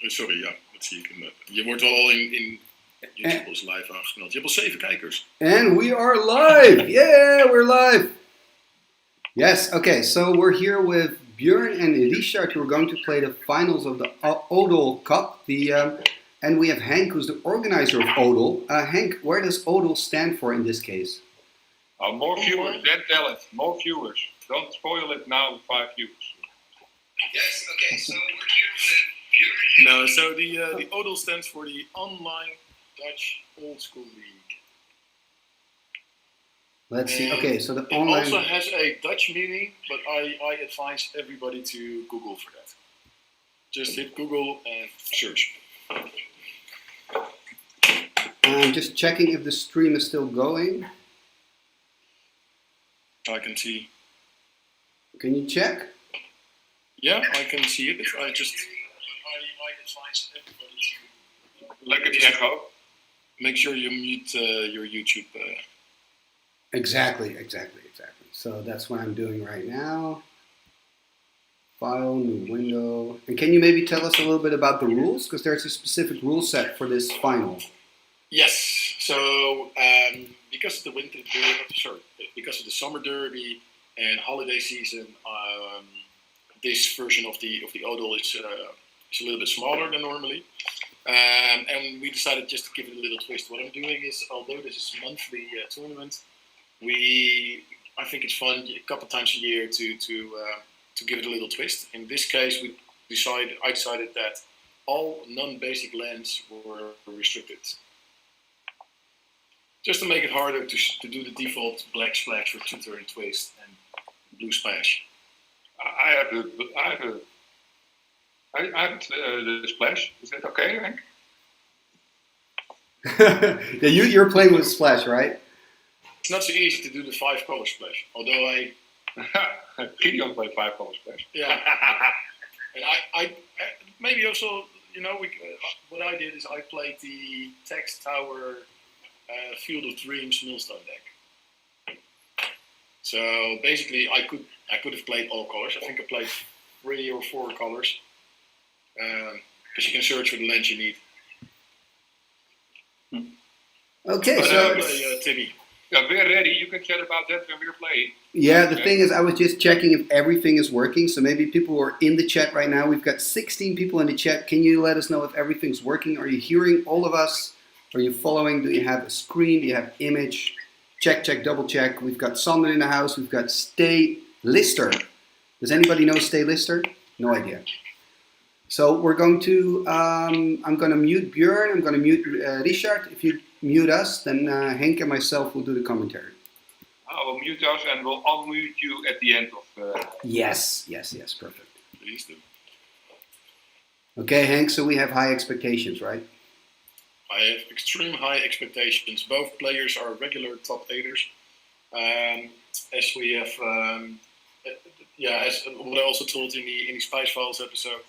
Sorry, ja, dat zie ik. Je wordt wel al in YouTube als live aangemeld. Je hebt al 7 kijkers. And we are live! Yeah, we're live! Yes, okay, so we're here with Bjorn and Richard, who are going to play the finals of the Odal Cup. And we have Henk, who's the organizer of Odal. Henk, where does Odal stand for in this case? More viewers, then tell it. More viewers. Don't spoil it now with 5 viewers. Yes, okay, so we're here with Bjorn. No, so the Odal stands for the Online Dutch Old School League. Let's see, okay, so the it online... also has a Dutch meaning, but I advise everybody to Google for that. Just hit Google and search. I'm just checking if the stream is still going. I can see. Can you check? Yeah, I can see it. I advise everybody to Lekker Tjecho. make sure you mute your YouTube. Exactly. So that's what I'm doing right now. File, new window. And can you maybe tell us a little bit about the rules? Because there's a specific rule set for this final. Yes. So because of the because of the summer derby and holiday season, this version of the Odal is a little bit smaller than normally. And we decided just to give it a little twist. What I'm doing is, although this is a monthly tournament, I think it's fun a couple times a year to give it a little twist. In this case, I decided that all non-basic lands were restricted, just to make it harder to do the default black splash for 2-turn twist and blue splash. I have the splash. Is that okay, Henk? Yeah, you're playing with Splash, right? It's not so easy to do the 5-color splash, although Gideon played 5-color splash. Yeah. And I maybe also, what I did is I played the Tax Tower Field of Dreams Millstone deck. So basically, I could have played all colors. I think I played 3 or 4 colors, because you can search for the lands you need. Okay, But so... Timmy. Yeah, we're ready. You can chat about that when we're playing. Yeah, the thing is, I was just checking if everything is working. So maybe people who are in the chat right now, we've got 16 people in the chat. Can you let us know if everything's working? Are you hearing all of us? Are you following? Do you have a screen? Do you have image? Check, double check. We've got Sander in the house. We've got Stay Lister. Does anybody know Stay Lister? No idea. So we're going to, I'm going to mute Bjorn. I'm going to mute Richard. If you mute us, then Henk and myself will do the commentary. I will mute us and we'll unmute you at the end of... Yes, perfect. Please do. Okay, Henk, so we have high expectations, right? I have extreme high expectations. Both players are regular top 8ers. As we have, as what I also told in the Spice Files episode,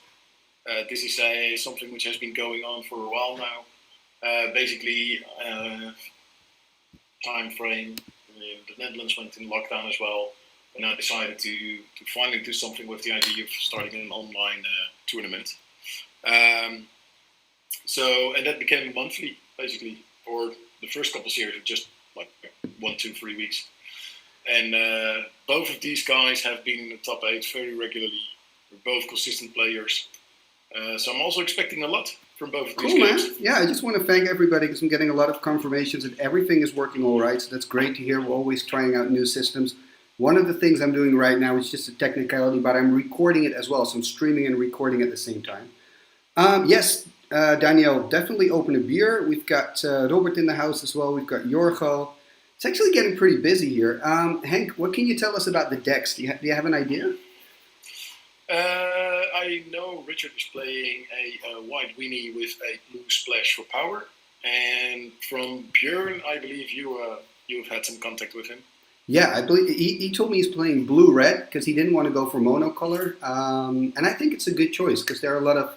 this is something which has been going on for a while now. Basically, time frame. The Netherlands went in lockdown as well, and I decided to finally do something with the idea of starting an online tournament. And that became monthly, basically, for the first couple of series, just like 1, 2, 3 weeks. And both of these guys have been in the top 8 very regularly. They're both consistent players. So I'm also expecting a lot from both of these games. Man. Yeah, I just want to thank everybody because I'm getting a lot of confirmations that everything is working all right. So that's great to hear. We're always trying out new systems. One of the things I'm doing right now is just a technicality, but I'm recording it as well. So I'm streaming and recording at the same time. Yes, Daniel, definitely open a beer. We've got Robert in the house as well. We've got Jorgo. It's actually getting pretty busy here. Henk, what can you tell us about the decks? Do you have an idea? I know Richard is playing a white weenie with a blue splash for power. And from Bjorn, I believe you've had some contact with him. Yeah, I believe he told me he's playing blue-red because he didn't want to go for monocolor. And I think it's a good choice because there are a lot of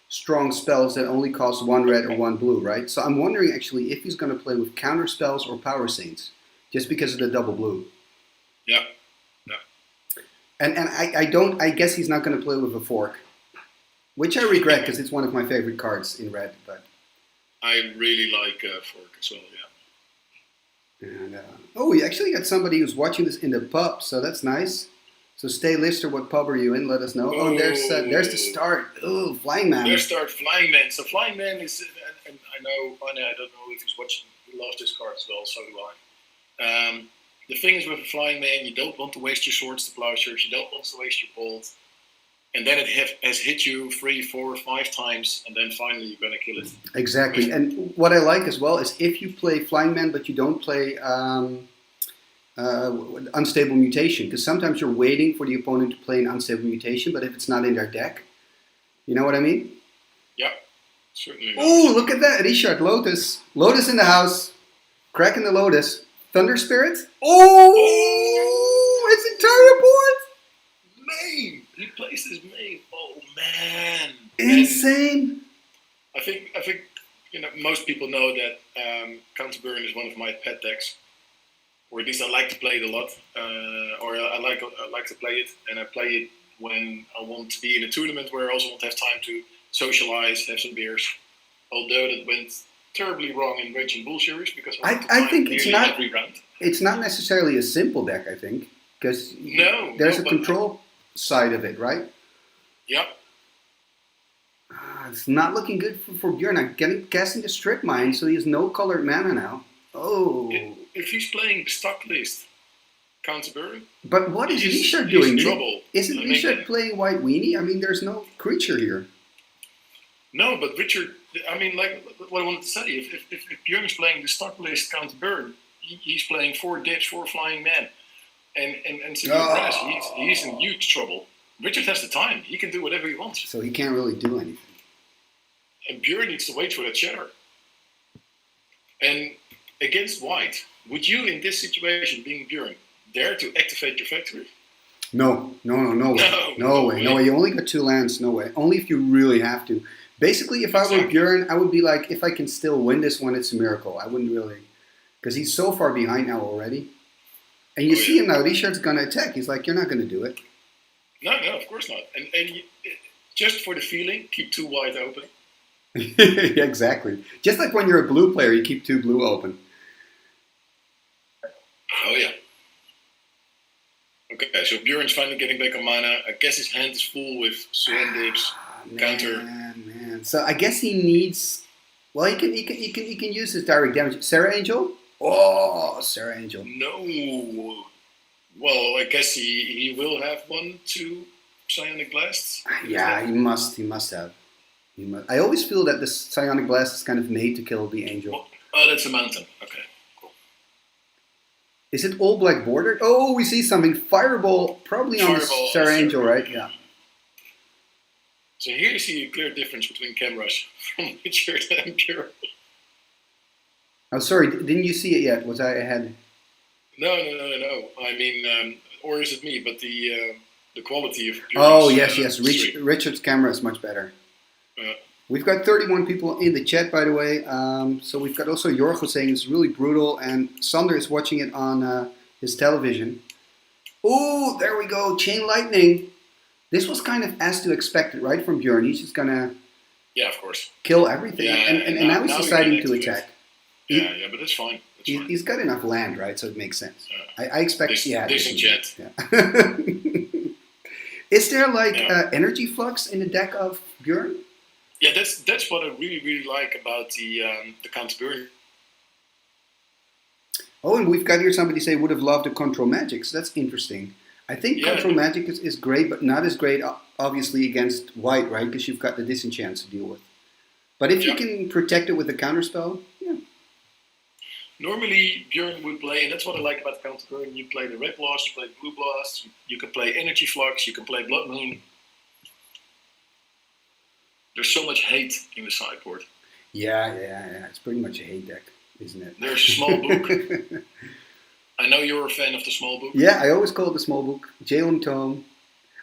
strong spells that only cost 1 red or 1 blue, right? So I'm wondering actually if he's going to play with counter spells or power saints, just because of the double blue. Yeah. And I guess he's not going to play with a fork. which I regret because it's one of my favorite cards in red. But I really like Fork as well. Yeah. and, oh, we actually got somebody who's watching this in the pub, so that's nice. So stay Lister, what pub are you in? Let us know. Oh, there's the start. Oh, Flying Man. There's start Flying Man. So Flying Man is, and I know, Anna, I don't know if he's watching. He loves this card as well. So do I. The thing is with a Flying Man, you don't want to waste your swords to plowshares. You don't want to waste your bolt. And then it has hit you 3, 4, 5 times, and then finally you're going to kill it. Exactly. And what I like as well is if you play Flying Man, but you don't play Unstable Mutation, because sometimes you're waiting for the opponent to play an Unstable Mutation, but if it's not in their deck, you know what I mean? Yeah, certainly. Oh, look at that. Richard, Lotus. Lotus in the house. Cracking the Lotus. Thunder Spirit. Oh, it's entire board. Main. He plays his main. Oh man. Insane. And I think most people know that Counter Burn is one of my pet decks, or at least I like to play it a lot, or I like to play it, and I play it when I want to be in a tournament where I also want to have time to socialize, have some beers. Although that went terribly wrong in Raging Bull series because I think it's not every round. It's not necessarily a simple deck. I think because there's a control side of it, right? Yeah. It's not looking good for Bjorn. I'm casting the Strip Mine, so he has no colored mana now. Oh. If he's playing the stock list, Counter Burn. But what is Richard doing? He's in trouble. Isn't Richard playing White Weenie? I mean, there's no creature here. No, but Richard, I mean, like what I wanted to say, if Bjorn is playing the stock list Counter Burn, he's playing 4 dips, 4 Flying Men. And severe grass, he's in huge trouble. Richard has the time. He can do whatever he wants. So he can't really do anything. And Bjorn needs to wait for that shatter. And against White, would you, in this situation, being Bjorn, dare to activate your factory? No way. You only got 2 lands. No way. Only if you really have to. Basically, if I were Bjorn, I would be like, if I can still win this one, it's a miracle. I wouldn't really, because he's so far behind now already. And you see him now. Richard's gonna attack. He's like, you're not gonna do it. No, of course not. And just for the feeling, keep 2 white open. Yeah, exactly. Just like when you're a blue player, you keep 2 blue open. Oh yeah. Okay, so Bjorn's finally getting back on mana. I guess his hand is full with Swan dips, counter. Man. So I guess he needs. Well, he can use his direct damage. Sarah Angel. Oh, Sarah Angel. No. Well, I guess he will have 1, 2 Psionic Blasts. Yeah, he must have. I always feel that the Psionic Blast is kind of made to kill the Angel. Oh, that's a mountain. Okay, cool. Is it all black bordered? Oh, we see something. Fireball, probably on Sarah Angel, right? Yeah. So here you see a clear difference between Camrush from Richard and Bjorn. Oh, sorry. Didn't you see it yet? Was I ahead? No. I mean, or is it me? But the quality of Bjorn's, oh, yes. Richard's camera is much better. We've got 31 people in the chat, by the way. So we've got also Jorgo saying it's really brutal, and Sander is watching it on his television. Oh, there we go. Chain Lightning. This was kind of as to expect it, right, from Bjorn. He's just gonna of course, kill everything, yeah, and now he's deciding to attack. Yeah, but that's fine. He's got enough land, right? So it makes sense. I expect. Disenchant. Yeah. Is there like energy flux in the deck of Bjorn? Yeah, that's what I really like about the Counter Burn. Oh, and we've got here somebody say would have loved to control magic. So that's interesting. I think control magic is great, but not as great, obviously, against white, right? Because you've got the disenchants to deal with. But if you can protect it with a counterspell, yeah. Normally, Bjorn would play, and that's what I like about the Counter Burn. You play the red blast, you play blue blast, you can play energy flux, you can play blood moon. There's so much hate in the sideboard. Yeah. It's pretty much a hate deck, isn't it? There's a small book. I know you're a fan of the small book. Yeah, I always call it the small book. Jalen Tome.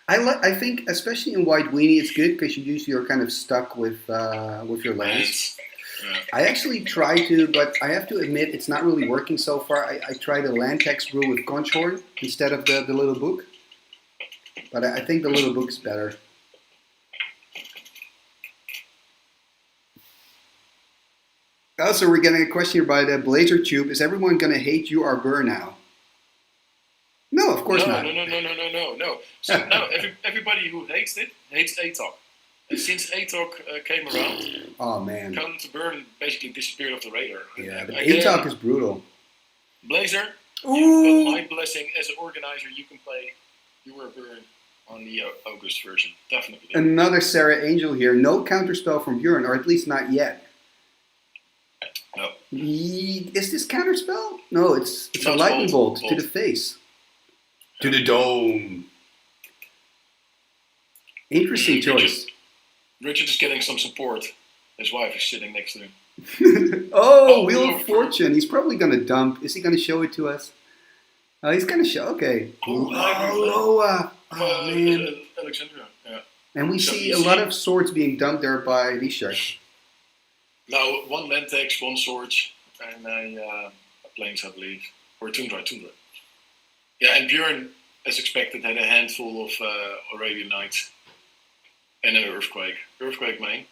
I think, especially in White Weenie, it's good because you usually are kind of stuck with your lands. Yeah. I actually try to, but I have to admit it's not really working so far. I tried a land text brew with Conchhorn instead of the little book. But I think the little book's better. Also, we're getting a question here by the Blazer Tube. Is everyone going to hate you or Burr now? No, of course not. No. So now everybody who hates it hates ATOC. And since ATOC came around, Oh man. Counter Burn basically disappeared off the radar. Yeah, but Again, ATOC is brutal. Blazer, Ooh. you've got my blessing as an organizer. You can play your Burn on the August version, definitely. Another Sarah Angel here. No counterspell from Bjorn, or at least not yet. No. Is this counterspell? No, it's a No, lightning bolt bolt. to the face. To the dome. Interesting choice. Richard is getting some support. His wife is sitting next to him. Oh, Wheel of Fortune. He's probably going to dump. Is he going to show it to us? Oh, he's going to show. Okay. Loa. Oh, man. Alexandra. Yeah. And we So see you a lot see- of swords being dumped there by Richard. Now, one land tax, one sword, and a planes, I believe. Or Tundra. Yeah, and Bjorn, as expected, had a handful of Arabian Nights and an Earthquake. Earthquake main.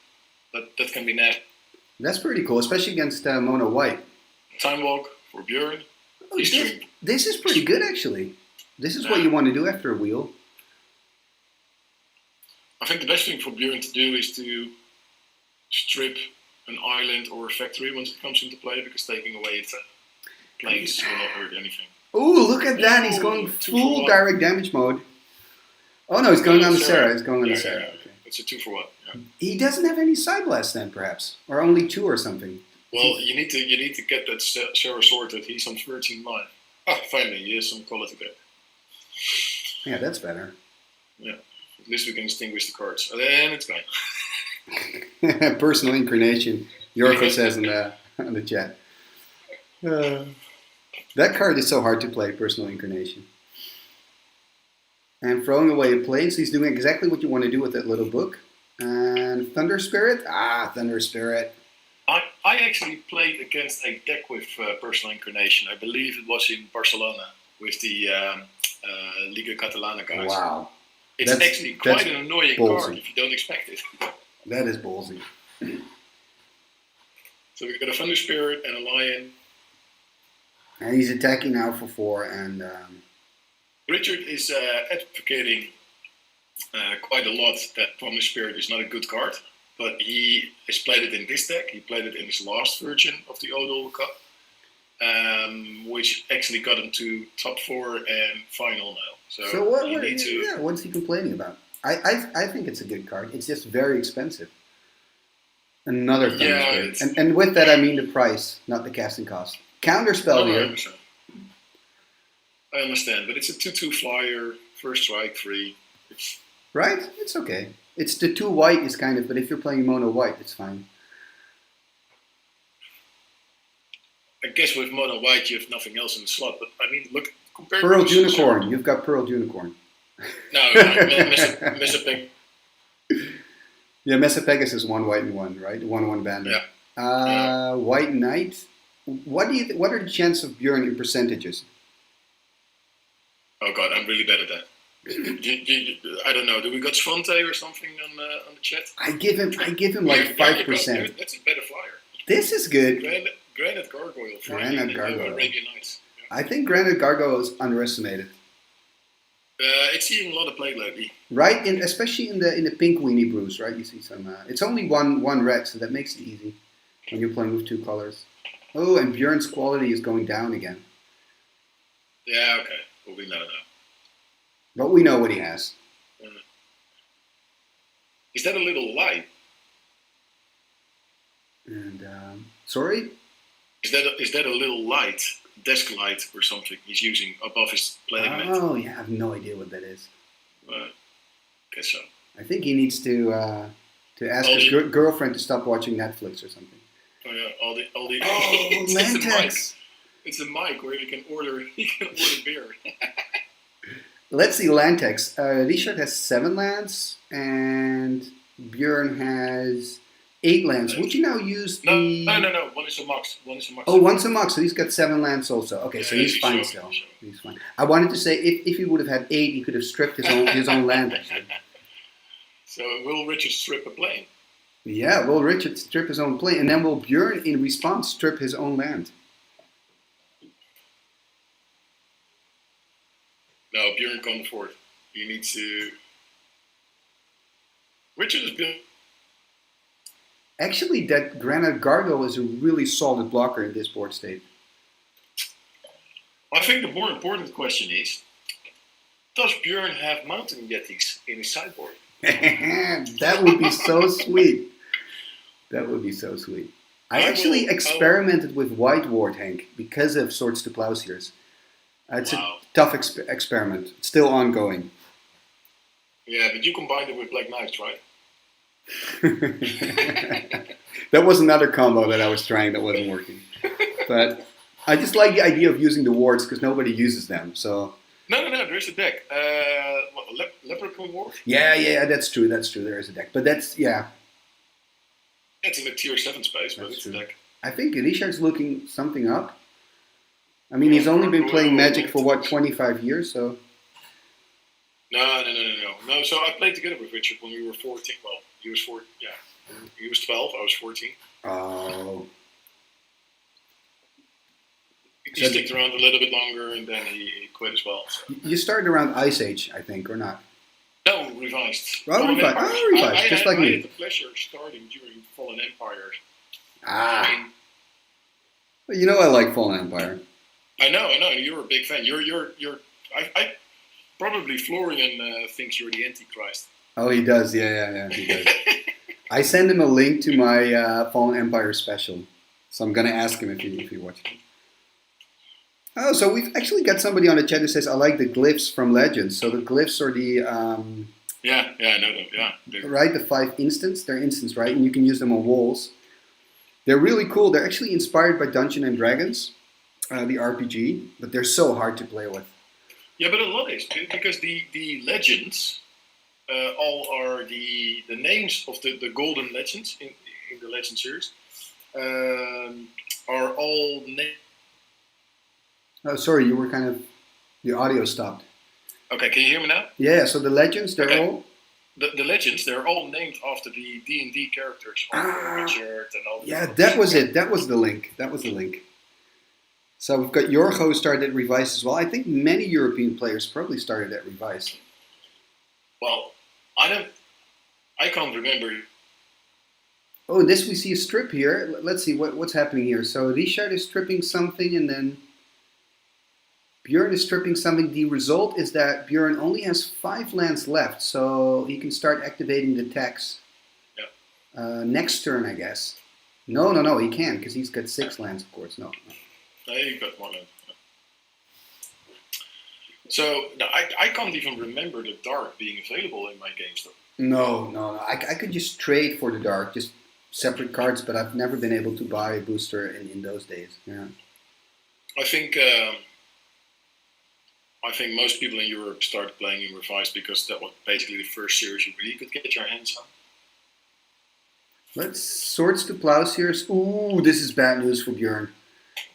That can be net. That's pretty cool, especially against Mono White. Time Walk for Bjorn. Oh, He's this, doing- this is pretty good, actually. This is what you want to do after a wheel. I think the best thing for Bjorn to do is to strip an island or a factory once it comes into play, because taking away its planes will not hurt anything. Oh, look at that. He's going Ooh, 2 for full 1. direct damage mode. Oh, no, he's going on the Sarah. Sarah. He's going on the Yeah, Sarah. yeah. Okay. It's a 2 for 1. Yeah. He doesn't have any side blasts then, perhaps. Or only 2 or something. Well, you need to get that Sarah sorted. He's on 13 life. Ah, finally, he has some quality there. Yeah, that's better. Yeah, at least we can distinguish the cards. And then it's gone. Personal inclination, Jorgo says in the chat. That card is so hard to play, personal inclination. And throwing away a plane, so he's doing exactly what you want to do with that little book. And Thunder Spirit? Ah, Thunder Spirit. I actually played against a deck with personal inclination. I believe it was in Barcelona with the Liga Catalana guys. Wow. It's That's- actually quite that's an annoying ballsy. card if you don't expect it. That is ballsy. So we've got a Thunder Spirit and a Lion. And he's attacking now for 4 and... Richard is advocating quite a lot that Thunder Spirit is not a good card, but he has played it in this deck. He played it in his last version of the Odol Cup, which actually got him to top 4 and final now. So, what's he complaining about? I think it's a good card. It's just very expensive. Another Thunder Yeah, Spirit. And with that I mean the price, not the casting cost. Counterspell here. I understand, but it's a 2/2 flyer, first strike, free. Right? It's okay. It's the 2 white is kind of, but if you're playing mono white, it's fine. I guess with mono white you have nothing else in the slot, but I mean, look, compared Pearl to Unicorn. You've got Pearl Unicorn. No, miss a pick. Yeah, Mesa Pegasus is 1 white and 1, right? 1/1 bandit. Yeah. White Knight. What are the chances of Bjorn in percentages? Oh god, I'm really bad at that. I don't know. Do we got Svante or something on the chat? I give him like Yeah, you 5%. got- That's a better flyer. This is good. Granite Gargoyle. For Granite Gargoyle. Arabian Nights. Yeah. I think Granite Gargoyle is underestimated. It's seeing a lot of play lately. Right, especially in the pink weenie brews, right? You see some. It's only one red, so that makes it easy when you're playing with 2 colors. Oh, and Bjorn's quality is going down again, Yeah, okay. Well, we never know. but we know what he has. Is that a little light? And sorry, Is that a little light? Desk light or something he's using above his playing mat? oh yeah, I have no idea what that is. Guess so. I think he needs to ask Oh, his girlfriend to stop watching Netflix or something. Oh yeah, all the Oh, it's a mic. Lantex. It's a mic where you can order beer. Let's see, Lantex. Richard has 7 lands, and Bjorn has 8 lands. Would you now use the... No. One is a max. Oh, one's a mox, so he's got 7 lands also. Okay, so Yeah, he's he's fine sure, still. he's sure. He's fine. I wanted to say, if he would have had 8, he could have stripped his own land, actually. So will Richard strip a plane? Yeah, will Richard strip his own plane, and then will Bjorn, in response, strip his own land? No, Bjorn can't afford. He needs to. Richard is built. Actually, that Granite Gargoyle is a really solid blocker in this board state. I think the more important question is: does Bjorn have mountain yetis in his sideboard? That would be so sweet. That would be so sweet. I actually experimented with White Ward, Hank, because of Swords to Plowshares. It's Wow. a tough experiment. It's still ongoing. Yeah, but you combined it with Black Knights, right? That was another combo that I was trying that wasn't working. But I just like the idea of using the wards because nobody uses them. So No, there's a deck. Leprechaun War? yeah, that's true. There is a deck, but that's It's in the tier 7 space, but That's it's true. a deck. I think Richard's looking something up. I mean, he's only been playing Magic for what 25 years, so. No. No, so I played together with Richard when we were 14. Well, he was 4. Yeah, he was 12. I was 14. Oh. He sticked around a little bit longer, and then he quit as well. So. You started around Ice Age, I think, or not? No, revised. Oh, revised, just like I me. had the pleasure of starting during Fallen Empire. Ah. Well, you know I like Fallen Empire. I know. You're a big fan. I probably Florian thinks you're the Antichrist. Oh, he does. Yeah, he does. I send him a link to my Fallen Empire special, so I'm gonna ask him if he watches it. Oh, so we've actually got somebody on the chat who says, I like the glyphs from Legends. So the glyphs are the... Yeah, I know them, yeah. Right, the 5 instants. They're instants, right? And you can use them on walls. They're really cool. They're actually inspired by Dungeons and Dragons, the RPG, but they're so hard to play with. Yeah, but a lot is, because the legends all are the names of the golden legends in the Legend series are all named. Oh, sorry, you were the audio stopped. Okay, can you hear me now? Yeah, so the legends, they're all... The legends, they're all named after the D&D characters. Richard and all. Yeah, that was it. That was the link. So we've got Yorgo started at Revise as well. I think many European players probably started at Revise. Well, I can't remember. Oh, this we see a strip here. Let's see what's happening here. So Richard is stripping something and then Bjorn is stripping something. The result is that Bjorn only has 5 lands left, so he can start activating the tax. Yeah. Next turn, I guess. No, he can't because he's got 6 lands, of course. No. You got 1 land. So I can't even remember the dark being available in my games, though. No. I could just trade for the dark, just separate cards, but I've never been able to buy a booster in those days. Yeah. I think most people in Europe started playing in Revised because that was basically the first series you really could get your hands on. Let's Swords to Plowshares. Ooh, this is bad news for Bjorn.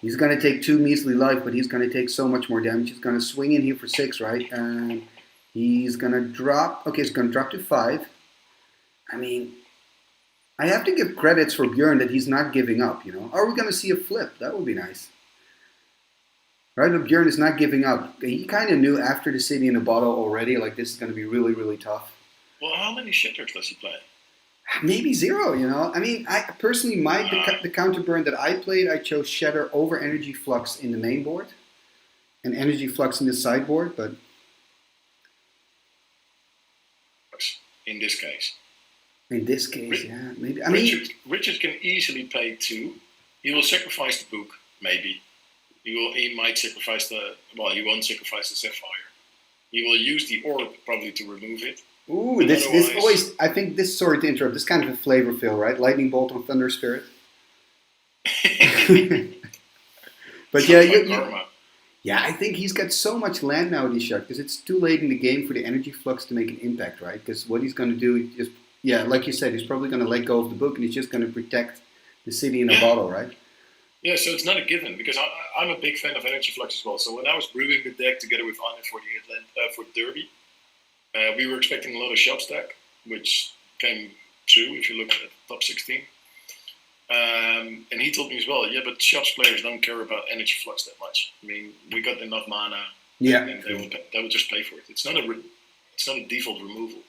He's going to take 2 measly life, but he's going to take so much more damage. He's going to swing in here for 6, right? And he's going to drop. Okay, he's going to drop to 5. I mean, I have to give credits for Bjorn that he's not giving up, you know. Are we going to see a flip? That would be nice. Right, but Bjorn is not giving up. He kind of knew after the City in a Bottle already, like this is going to be really, really tough. Well, how many shitters does he play? Maybe 0, you know. I mean, I personally, the counter burn that I played, I chose Shatter over Energy Flux in the main board, and Energy Flux in the sideboard. But in this case, yeah, maybe. I mean, Richard can easily play 2. He will sacrifice the book, maybe. He might sacrifice he won't sacrifice the Sapphire. He will use the orb probably to remove it. Ooh, this always, I think this, sorry to interrupt, this kind of a flavor fill, right? Lightning Bolt on Thunder Spirit. But yeah, I think he's got so much land now, Richard, because it's too late in the game for the Energy Flux to make an impact, right? Because what he's going to do is just, like you said, he's probably going to let go of the book and he's just going to protect the City in a Bottle, right? Yeah, so it's not a given because I'm a big fan of Energy Flux as well. So when I was brewing the deck together with Anne for Derby, we were expecting a lot of shop stack, which came true if you look at the top 16. And he told me as well, yeah, but shops players don't care about energy flux that much. I mean, we got enough mana, Yeah. and they will just pay for it. It's not a default removal.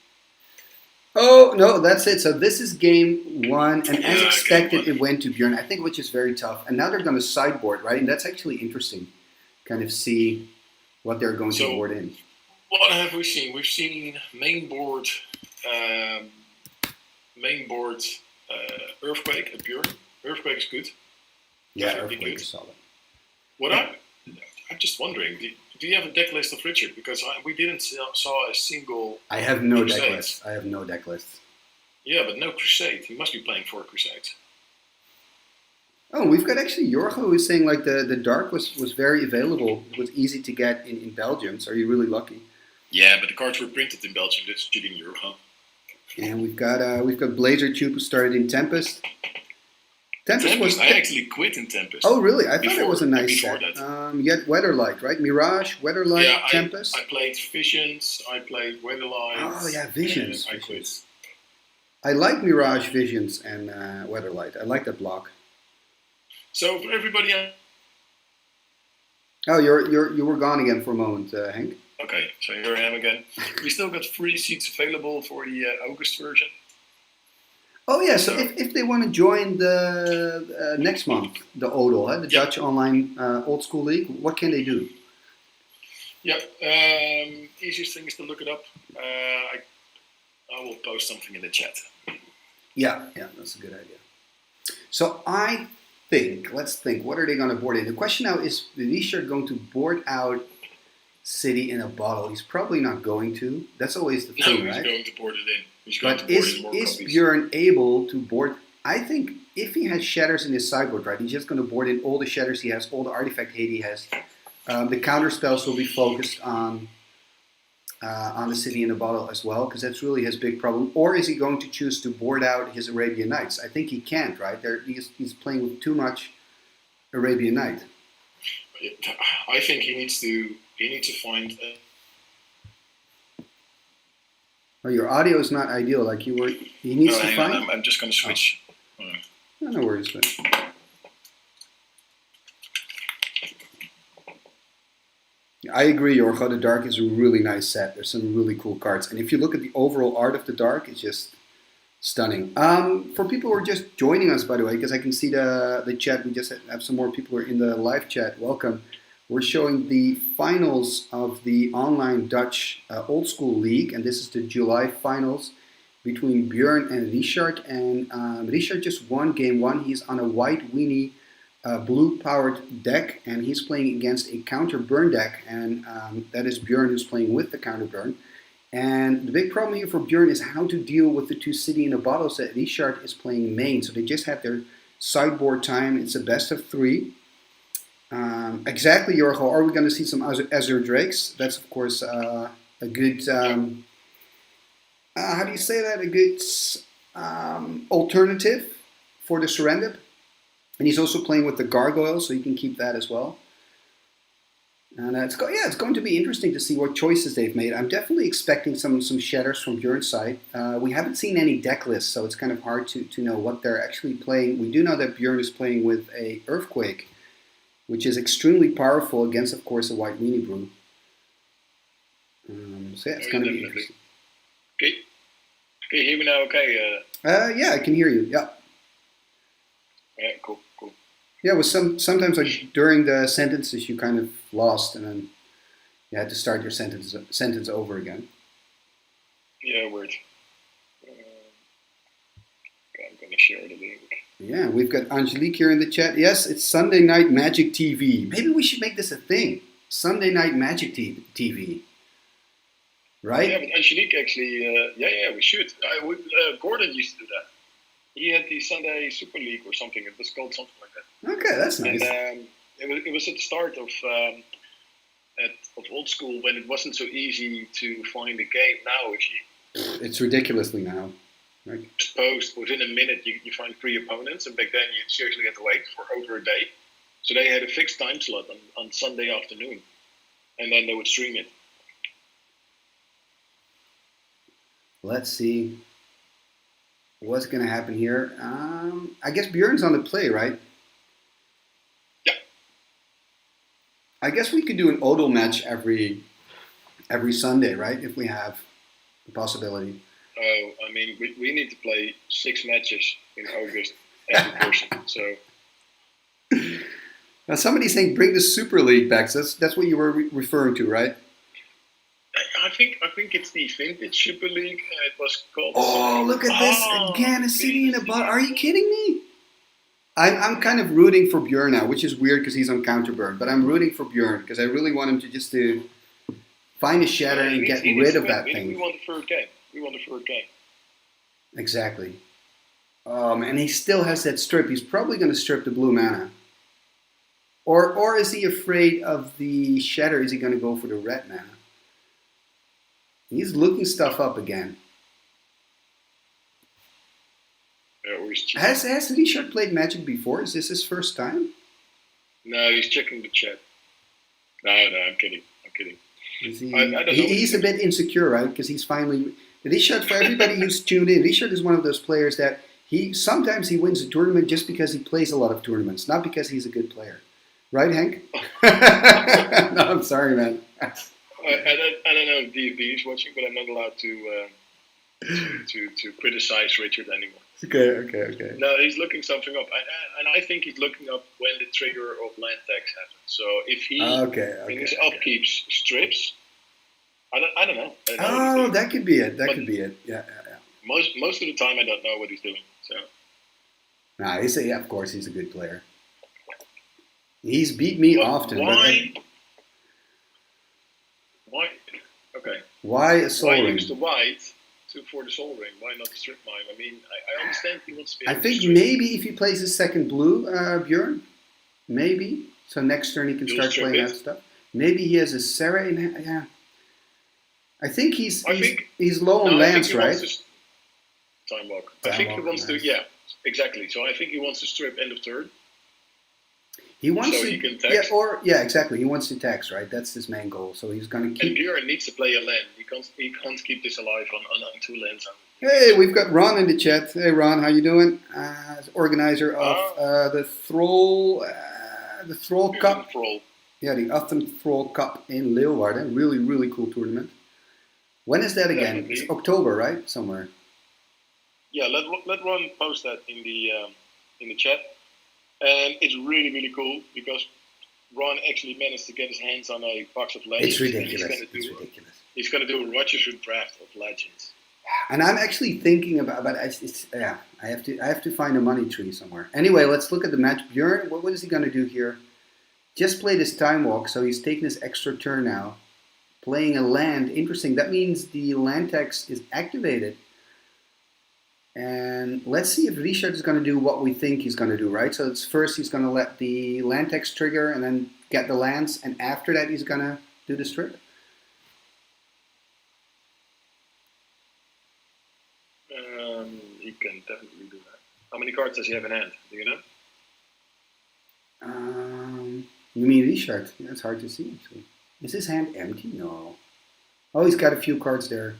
Oh, no, that's it. So this is game one, and as Yeah, expected, game it went to Bjorn, I think, which is very tough. And now they're going to sideboard, right? And that's actually interesting. Kind of see what they're going to board in. What have we seen? We've seen mainboard Earthquake at Bjorn. Earthquake is good. Yeah, Definitely Earthquake good. is solid. What I'm just wondering, do you have a deck list of Richard? Because we didn't saw a single. I have no deck Crusade. list. I have no deck list. Yeah, but no Crusade. He must be playing 4 Crusades. Oh, we've got actually Jorge who's saying like the dark was very available. It was easy to get in Belgium, so you're really lucky. Yeah, but the cards were printed in Belgium. That's cheating Euro. And we've got Blazer Tube who started in Tempest. Tempest, I actually quit in Tempest. Oh, really? I thought it Before- was a nice before set. that. You had Weatherlight, right? Mirage, Weatherlight, Yeah, Tempest. I played Visions. I played Weatherlight. Oh, yeah, Visions. And I quit. I like Mirage, Visions, and Weatherlight. I like that block. So for everybody, Oh, you were gone again for a moment, Henk. okay. So here I am again. We still got 3 seats available for the August version. Oh yeah, so if they want to join the next month, the ODL, the Dutch Online Old School League, what can they do? Yeah. Easiest thing is to look it up. I will post something in the chat. Yeah, that's a good idea. So let's think, what are they going to board in? The question now is Richard going to board out City in a Bottle? He's probably not going to. That's always the thing, he's right? going to board it in. He's going But to board in more is copies. Bjorn able to board? I think if he has shatters in his sideboard, right, he's just going to board in all the shatters he has, all the artifact hate he has. The counter spells will be focused on the City in a Bottle as well, because that's really his big problem. Or is he going to choose to board out his Arabian Nights? I think he can't, right? He's playing with too much Arabian Night. I think he needs to find. Oh, your audio is not ideal. Like he needs to hang find. on, I'm just going to switch. No worries, but. I agree, Jorge. The Dark is a really nice set. There's some really cool cards. And if you look at the overall art of the Dark, it's just stunning. For people who are just joining us, by the way, because I can see the chat, we just have some more people who are in the live chat. Welcome. We're showing the finals of the online Dutch Old School League. And this is the July finals between Bjorn and Richard. And Richard just won game 1. He's on a white weenie blue-powered deck, and he's playing against a counter-burn deck, and that is Bjorn who's playing with the counter-burn. And the big problem here for Bjorn is how to deal with the 2 City in a Bottle that Richard is playing main. So they just had their sideboard time. It's a best of 3. Exactly, Jorge. Are we going to see some Azure Drakes? That's, of course, a good... how do you say that? A good alternative for the Serendip. And he's also playing with the Gargoyle, so you can keep that as well. And it's going to be interesting to see what choices they've made. I'm definitely expecting some shatters from Bjorn's side. We haven't seen any deck lists, so it's kind of hard to know what they're actually playing. We do know that Bjorn is playing with a Earthquake, which is extremely powerful against, of course, a white weenie brew. So yeah, it's going to be interesting. Okay. Can you hear me now? Okay. Yeah, I can hear you. Yeah. Yeah. Cool. Yeah, with sometimes like during the sentences you kind of lost, and then you had to start your sentence over again. Yeah, weird. I'm gonna share the link. Yeah, we've got Angelique here in the chat. Yes, it's Sunday Night Magic TV. Maybe we should make this a thing. Sunday Night Magic TV. Right? Yeah, but Angelique actually, we should. Gordon used to do that. He had the Sunday Super League or something. It was called something like that. Okay, that's nice. And it was at the start of old school when it wasn't so easy to find a game. Now, if you it's ridiculously now. Right? post within a minute, you find 3 opponents, and back then you seriously had to wait for over a day. So they had a fixed time slot on Sunday afternoon, and then they would stream it. Let's see. What's going to happen here? I guess Bjorn's on the play, right? Yeah. I guess we could do an Odal match every Sunday, right? If we have the possibility. I mean, we need to play 6 matches in August every person. So Now somebody's saying bring the Super League back. So that's what you were referring to, right? I think it's the Vintage Super League. It was called. Oh, look at this again! A city in a bottle. Are you kidding me? I'm kind of rooting for Bjorn now, which is weird because he's on counterburn. But I'm rooting for Bjorn because I really want him to just to find a shatter and get rid of that thing. We want the third game. Exactly. And he still has that strip. He's probably going to strip the blue mana. Or is he afraid of the shatter? Is he going to go for the red mana? He's looking stuff up again. Has Richard played Magic before? Is this his first time? No, he's checking the chat. No, I'm kidding. He, I don't know he's a bit insecure, right? Because he's finally... Richard, for everybody who's tuned in, Richard is one of those players that sometimes he wins a tournament just because he plays a lot of tournaments, not because he's a good player. Right, Hank? No, I'm sorry, man. I don't know if DFB is watching, but I'm not allowed to criticize Richard anymore. Okay. No, he's looking something up, and I think he's looking up when the trigger of land tax happens. So if he in his upkeep strips, I don't know. Oh, that could be it. Yeah. Most of the time, I don't know what he's doing. So. Nah, of course, he's a good player. He's beat me often. Why? Okay. Why a Soul Ring? Why use the white for the Soul Ring? Why not strip mine? I mean, I understand he wants to be. I think maybe if he plays his second blue, Bjorn, maybe. So next turn he can start playing that stuff. Maybe he has a Sarah in. Yeah. I think he's low on lands, right? Time walk. I think he wants to. Yeah, exactly. So I think he wants to strip end of turn. He wants so to, he can tax. Exactly. He wants to tax, right? That's his main goal. So he's going to keep. And Bjorn needs to play a land. He can't keep this alive on 2 lands. Hey, we've got Ron in the chat. Hey, Ron, how you doing? Organizer of the Thrall Cup. Yeah, the Upton Thrall Cup in Leeuwarden. Really, really cool tournament. When is that again? Definitely. It's October, right? Somewhere. Yeah, let Ron post that in the chat. And it's really, really cool because Ron actually managed to get his hands on a box of legends. It's ridiculous. He's going to do a Rochester draft of legends. And I'm actually thinking about, but I have to find a money tree somewhere. Anyway, let's look at the match. Bjorn, what is he going to do here? Just played his time walk, so he's taking his extra turn now. Playing a land, interesting. That means the land tax is activated. And let's see if Richard is going to do what we think he's going to do, right? So it's first he's going to let the land tax trigger and then get the lands, and after that he's going to do the strip. He can definitely do that. How many cards does he have in hand? Do you know? You mean Richard? That's hard to see, actually. Is his hand empty? No. Oh, he's got a few cards there.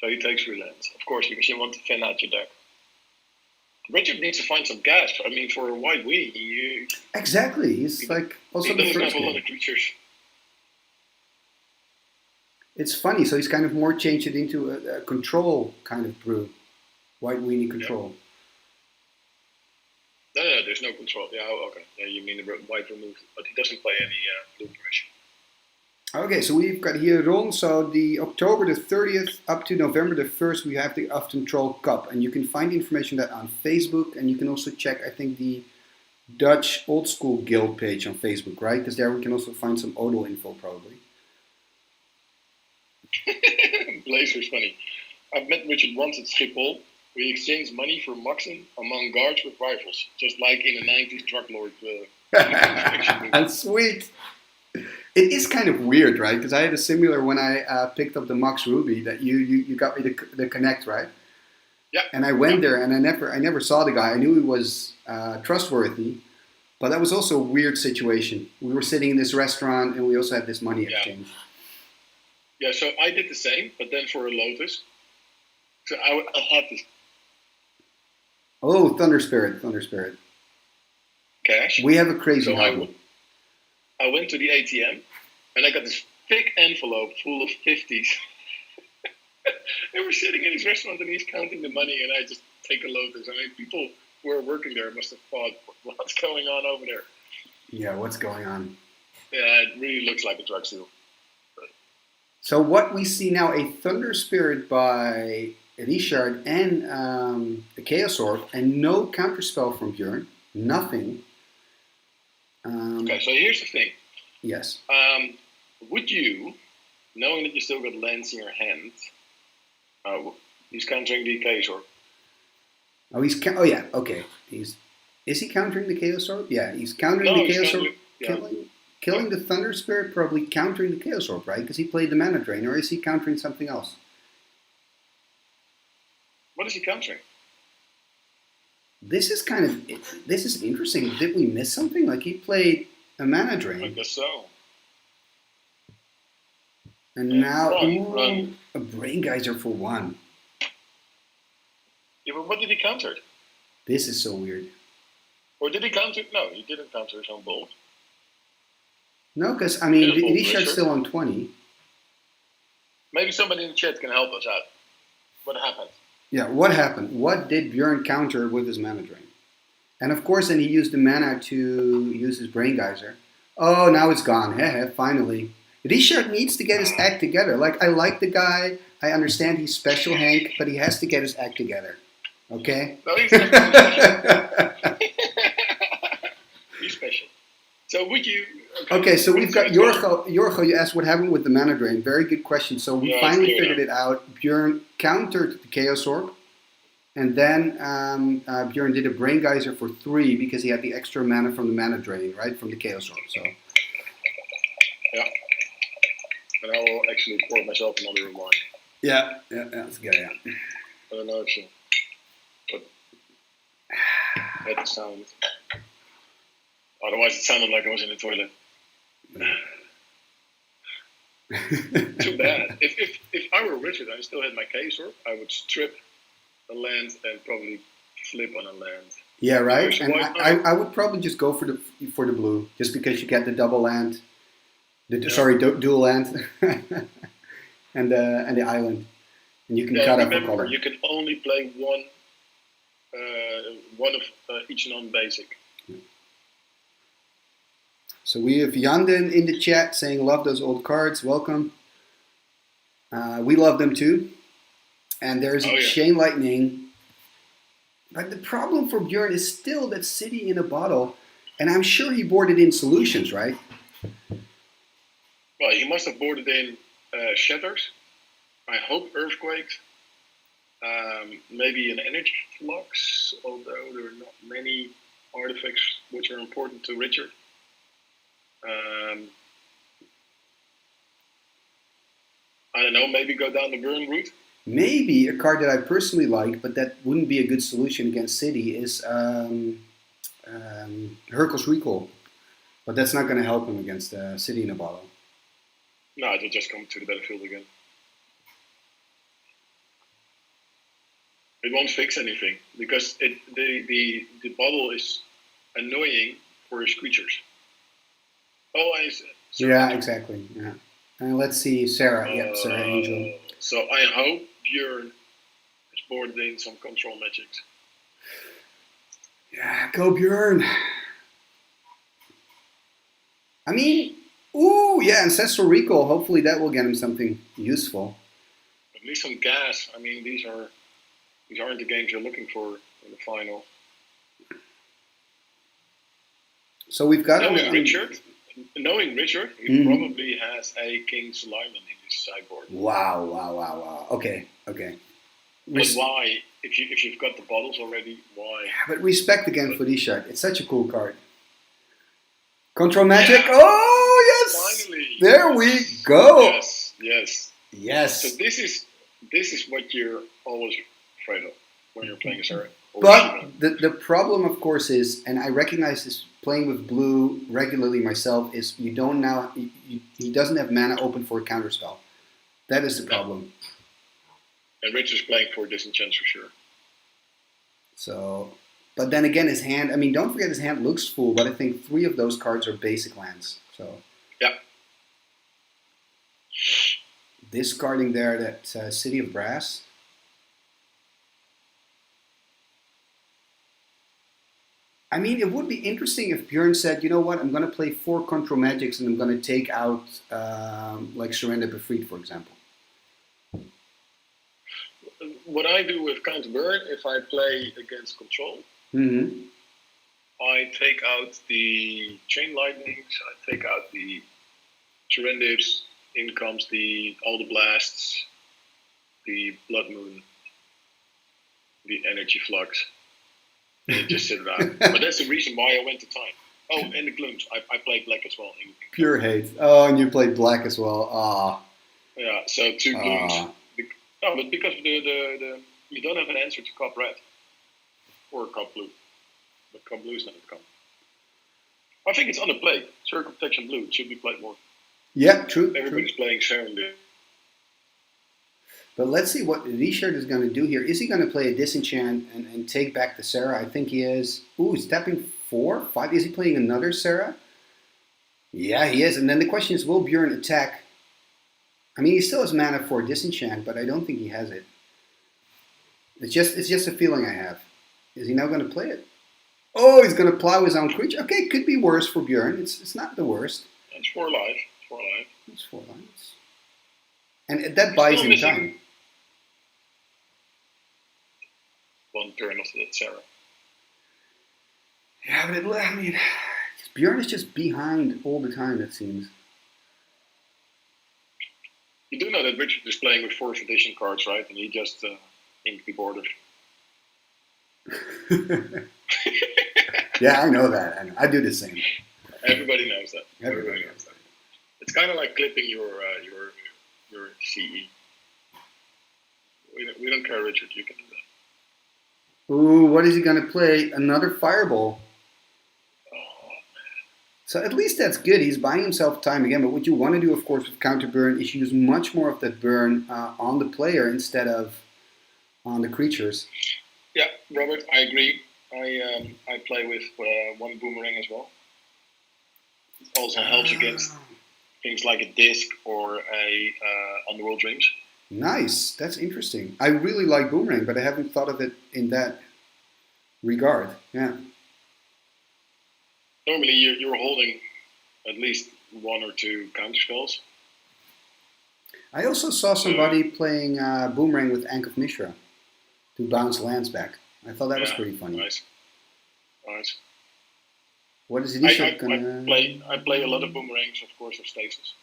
So he takes 3 lands, of course, because you want to thin out your deck. Richard needs to find some gas. I mean, for a white weenie, exactly. He's like also the doesn't first have a lot of creatures. It's funny. So he's kind of more changed it into a control kind of brew, white weenie control. No, there's no control. Yeah, okay. Yeah, you mean the white remove, but he doesn't play any blue pressure. Okay, so we've got here Ron. So the October the 30th up to November the 1st, we have the Upton Troll Cup. And you can find information that on Facebook. And you can also check, I think, the Dutch Old School Guild page on Facebook, right? Because there we can also find some Odal info, probably. Blazer's funny. I've met Richard once at Schiphol. We exchanged money for Moxen among guards with rifles, just like in a 90s drug lord fiction movie. Sweet. It is kind of weird, right? Because I had a similar when I picked up the Mox Ruby that you got me the Connect, right? Yeah. And I went there and I never saw the guy. I knew he was trustworthy, but that was also a weird situation. We were sitting in this restaurant and we also had this money exchange. Yeah, so I did the same, but then for a Lotus. So I had this Oh, Thunder Spirit. cash. We have a crazy So hobby. I went to the ATM and I got this big envelope full of 50s. They were sitting in his restaurant and he's counting the money and I just take a lotus. I mean, people who were working there must have thought, what's going on over there? Yeah, what's going on? Yeah, it really looks like a drug deal. So what we see now, a Thunder Spirit by Richard and the Chaos Orb, and no counterspell from Bjorn. Nothing. Okay, so here's the thing. Yes. Would you, knowing that you still got lands in your hand, he's countering the Chaos Orb. Oh, yeah. Okay. Is he countering the Chaos Orb? Yeah, he's countering the Chaos Orb. Killing the Thunder Spirit, probably countering the Chaos Orb, right? Because he played the Mana Drain, or is he countering something else? What is he countering? This is interesting. Did we miss something? Like he played a Mana Drain. I guess so. And yeah, now run. A Brain Geyser for 1. Yeah, but what did he counter? This is so weird. Or did he counter? No, he didn't counter his own bolt. No, because, I mean, Richard's still on 20. Maybe somebody in the chat can help us out. What happened? Yeah, what happened? What did Bjorn counter with his Mana Drain? And of course, then he used the mana to use his Brain Geyser. Oh, now it's gone. Finally. Richard needs to get his act together. Like, I like the guy. I understand he's special, Hank, but he has to get his act together. Okay? No, he's special. He's special. So would you... Okay, so we've got Jorgo, you asked what happened with the Mana Drain. Very good question. So we finally figured it out. Bjorn countered the Chaos Orb. And then Bjorn did a Brain Geyser for 3 because he had the extra mana from the Mana Drain, right? From the Chaos Orb. So. Yeah. And I will actually pour myself another wine. Yeah, that's good, yeah. I don't know if you... But... Had the sound. Otherwise it sounded like I was in the toilet. Too bad. If I were Richard and I still had my Chaos Orb, I would strip a land and probably flip on a land. Yeah, right. And I would probably just go for the blue, just because you get the double land, dual land, and the island, and you can cut off a color. You can only play one of each non-basic. So we have Yanden in the chat saying, love those old cards, welcome. We love them too. And there's Chain Lightning. But the problem for Bjorn is still that City in a Bottle. And I'm sure he boarded in Solutions, right? Well, he must have boarded in Shatters. I hope Earthquakes. Maybe an Energy Flux, although there are not many artifacts which are important to Richard. I don't know, maybe go down the burn route. Maybe a card that I personally like, but that wouldn't be a good solution against City, is Hercules Recall. But that's not going to help him against City in a Bottle. No, it'll just come to the battlefield again. It won't fix anything, because the bottle is annoying for his creatures. Oh, yeah, exactly. Yeah. And let's see, Sarah. Yeah, Sarah Angel. So I hope Bjorn is boarded in some control magics. Yeah, go Bjorn. I mean, Ancestral Recall. Hopefully that will get him something useful. At least some gas. I mean, these aren't the games you're looking for in the final. So we've got Knowing Richard, he probably has a King's Lineman in his sideboard. Wow. Okay. But why? If you've got the bottles already, why? Yeah, but respect again for Richard. It's such a cool card. Control Magic. Yeah. Oh yes! Finally. There we go. Yes. So this is what you're always afraid of when you're playing a Sarah. But the problem, of course, is, and I recognize this playing with blue regularly myself, is he doesn't have mana open for a counterspell. That is the problem. And Rich is playing for Disenchant for sure. So, but then again, his hand. I mean, don't forget his hand looks full, but I think 3 of those cards are basic lands. So yeah, discarding there that City of Brass. I mean, it would be interesting if Bjorn said, you know what, I'm going to play 4 Control Magics and I'm going to take out like Surrender Befried, for example. What I do with Counter Burn, if I play against Control, I take out the Chain Lightnings, I take out the Surrenders, in comes all the Blasts, the Blood Moon, the Energy Flux. And just sit it out. But that's the reason why I went to time. Oh, and the Glooms. I played black as well. Pure hate. Oh, and you played black as well. Ah. Yeah, so 2 Glooms. No, but because of the you don't have an answer to Cop Red or Cop Blue. But Cop Blue is not come. I think it's underplayed. Circle Protection Blue. It should be played more. Yeah, true. Everybody's playing Sharon. But let's see what Richard is going to do here. Is he going to play a Disenchant and take back the Sarah? I think he is. Ooh, he's tapping 4, 5. Is he playing another Sarah? Yeah, he is. And then the question is, will Bjorn attack? I mean, he still has mana for Disenchant, but I don't think he has it. It's just a feeling I have. Is he now going to play it? Oh, he's going to plow his own creature. Okay, it could be worse for Bjorn. It's not the worst. It's 4 life. It's 4 lives. And that buys him time. 1 turn of that Sarah. Yeah, but I mean, Bjorn is just behind all the time, it seems. You do know that Richard is playing with 4th edition cards, right? And he just inked the borders. Yeah, I know that. I do the same. Everybody knows that. Everybody knows that. It's kind of like clipping your CE. We don't care, Richard. You can do that. Ooh, what is he going to play? Another Fireball. Oh, man. So at least that's good. He's buying himself time again. But what you want to do, of course, with counter burn is use much more of that burn on the player instead of on the creatures. Yeah, Robert, I agree. I play with 1 Boomerang as well. It also helps against things like a Disc or a Underworld Dreams. Nice. That's interesting. I really like Boomerang, but I haven't thought of it in that regard. Yeah. Normally, you're holding at least 1 or 2 counter spells. I also saw somebody playing Boomerang with Ankh of Mishra to bounce lands back. I thought that was pretty funny. Nice. What is it? I play a lot of Boomerangs, of course, of Stasis.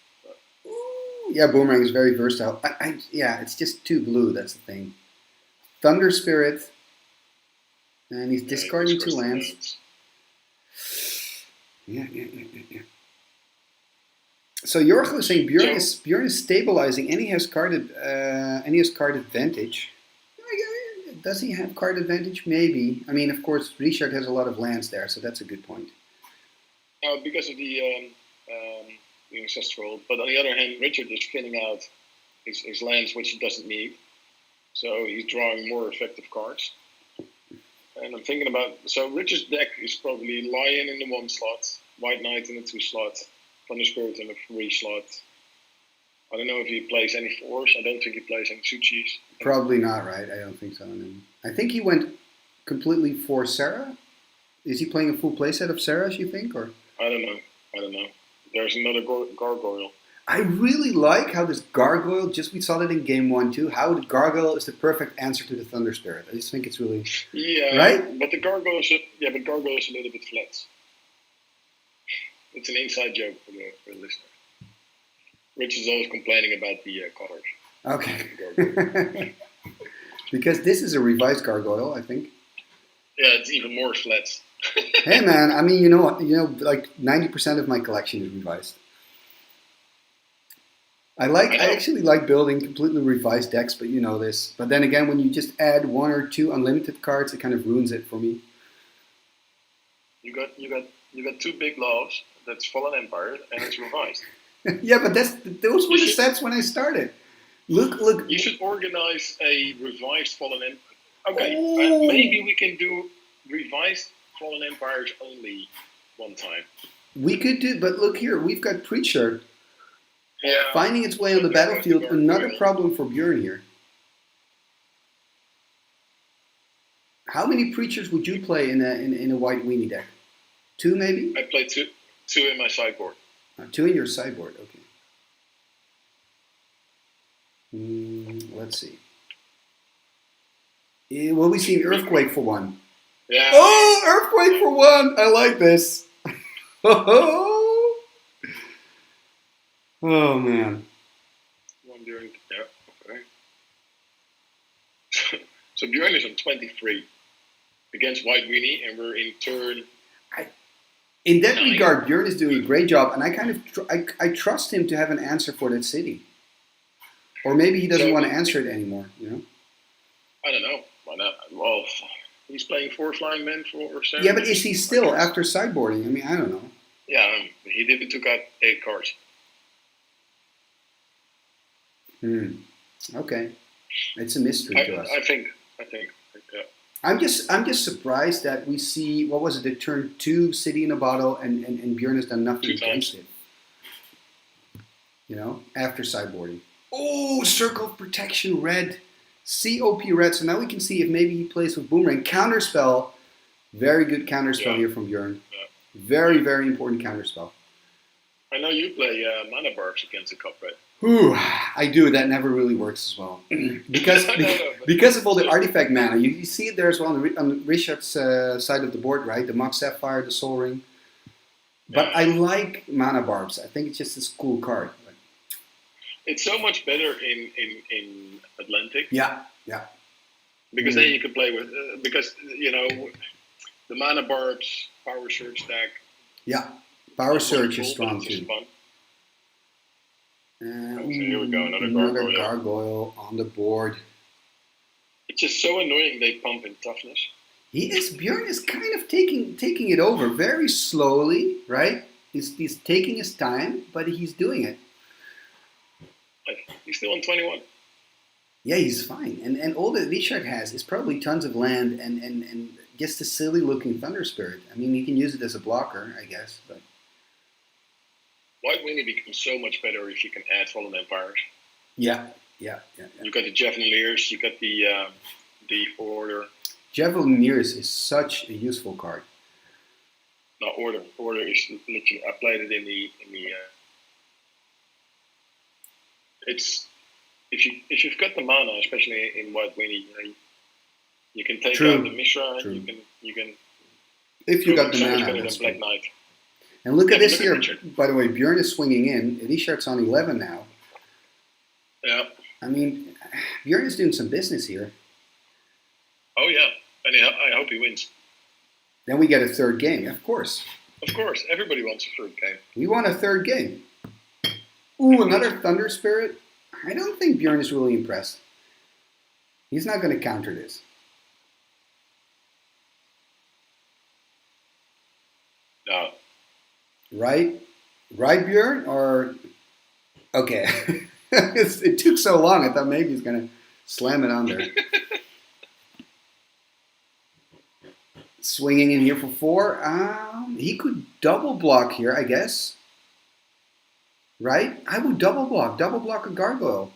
Ooh, yeah, Boomerang is very versatile. Yeah, it's just 2 blue, that's the thing. Thunder Spirit. And he's discarding 2 lands. Yeah. So Jorge was saying Bjorn is stabilizing, and he has card advantage. Does he have card advantage? Maybe. I mean, of course, Richard has a lot of lands there, so that's a good point. Because of the ancestral, but on the other hand, Richard is thinning out his lands, which he doesn't need. So he's drawing more effective cards. And I'm thinking so Richard's deck is probably Lion in the 1 slot, White Knight in the 2 slot, Thunder Spirit in the 3 slot. I don't know if he plays any 4s. I don't think he plays any Tsuchis. Probably not, right? I don't think so. No. I think he went completely for Sarah. Is he playing a full playset of Sarahs, you think? Or I don't know. There's another Gargoyle. I really like how this Gargoyle, we saw that in game 1 too, how the Gargoyle is the perfect answer to the Thunder Spirit. I just think it's really... Yeah, right? But the Gargoyle is a little bit flat. It's an inside joke for the listener. Rich is always complaining about the colors. Okay. Because this is a revised Gargoyle, I think. Yeah, it's even more flat. Hey man, I mean, you know, like 90% of my collection is revised. I actually like building completely revised decks, but you know this. But then again, when you just add 1 or 2 unlimited cards, it kind of ruins it for me. You got 2 big loves. That's Fallen Empire, and it's revised. Yeah, but those were the sets when I started. Look. You should organize a revised Fallen Empire. Okay, Oh. maybe we can do revised Fallen Empires only one time. We could do, but look here, we've got Preacher Yeah. finding its way on the battlefield. Another problem for Bjorn here. How many Preachers would you play in a white weenie deck? 2 maybe? I played two in my sideboard. 2 in your sideboard, okay. Let's see. Will we see an Earthquake for 1? Yeah. Oh, Earthquake for 1! I like this. Oh man. One during, yeah, okay. So Bjorn is on 23 against White Weenie, and we're in turn. In that 9. regard, Bjorn is doing a great job, and I kind of I trust him to have an answer for that city. Or maybe he doesn't want to answer it anymore, you know? I don't know. Why not? Well, he's playing 4th line man for 7. Yeah, but is he still after sideboarding? I mean, I don't know. Yeah, he did. Took out 8 cards. Okay, it's a mystery to us. I think. Yeah. I'm just surprised that we see, what was it, the turn 2 City in a Bottle, and Bjorn has done nothing 2 against times. it. You know, after sideboarding. Oh, Circle of Protection red. COP red. So now we can see if maybe he plays with Boomerang. Counterspell. Very good counterspell here from Bjorn. Yeah. Very, very important counterspell. I know you play Mana Barbs against the Cup Red. Ooh, I do. That never really works as well. because of all the artifact mana. You see it there as well on Richard's side of the board, right? The Mox Sapphire, the Soul Ring. But I like Mana Barbs. I think it's just this cool card. It's so much better in Atlantic. Yeah. Because then you can play with because you know the Mana Barbs Power Surge deck. Yeah, Power Surge is strong too. Fun. So here we go, another gargoyle on the board. It's just so annoying they pump in toughness. Bjorn is kind of taking it over very slowly, right? He's taking his time, but he's doing it. He's still on 21. Yeah, he's fine. And all that Richard has is probably tons of land and just a silly looking Thunder Spirit. I mean, he can use it as a blocker, I guess. But White Weenie becomes so much better if you can add Fallen Empires. Yeah. You got the Javeliniers, you got the Order. Javeliniers is such a useful card. No, Order. Order is literally, I played it in the it's if you've got the mana, especially in White Weenie, you can take out the Mishra, and you can. If you got the so much mana, better than Black Knight. And look at this here. By the way, Bjorn is swinging in. Richard's on 11 now. Yeah. I mean, Bjorn is doing some business here. Oh yeah, and I hope he wins. Then we get a third game, of course. Of course, everybody wants a third game. We want a third game. Ooh, another Thunder Spirit. I don't think Bjorn is really impressed. He's not going to counter this. No. Right, Bjorn? Or okay, it took so long. I thought maybe he's going to slam it on there. Swinging in here for 4. He could double block here, I guess. Right? I would double block a gargoyle.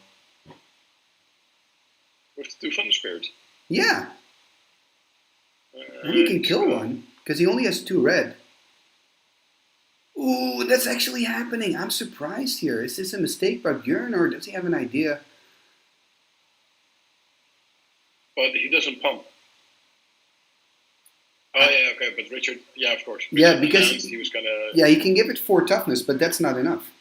With 2 Thunder Spirits. Yeah. And he can kill one, because he only has 2 red. Ooh, that's actually happening. I'm surprised here. Is this a mistake by Bjorn, or does he have an idea? But he doesn't pump. Oh yeah, okay, but Richard, yeah, of course. Yeah, because he was gonna. Yeah, he can give it 4 toughness, but that's not enough.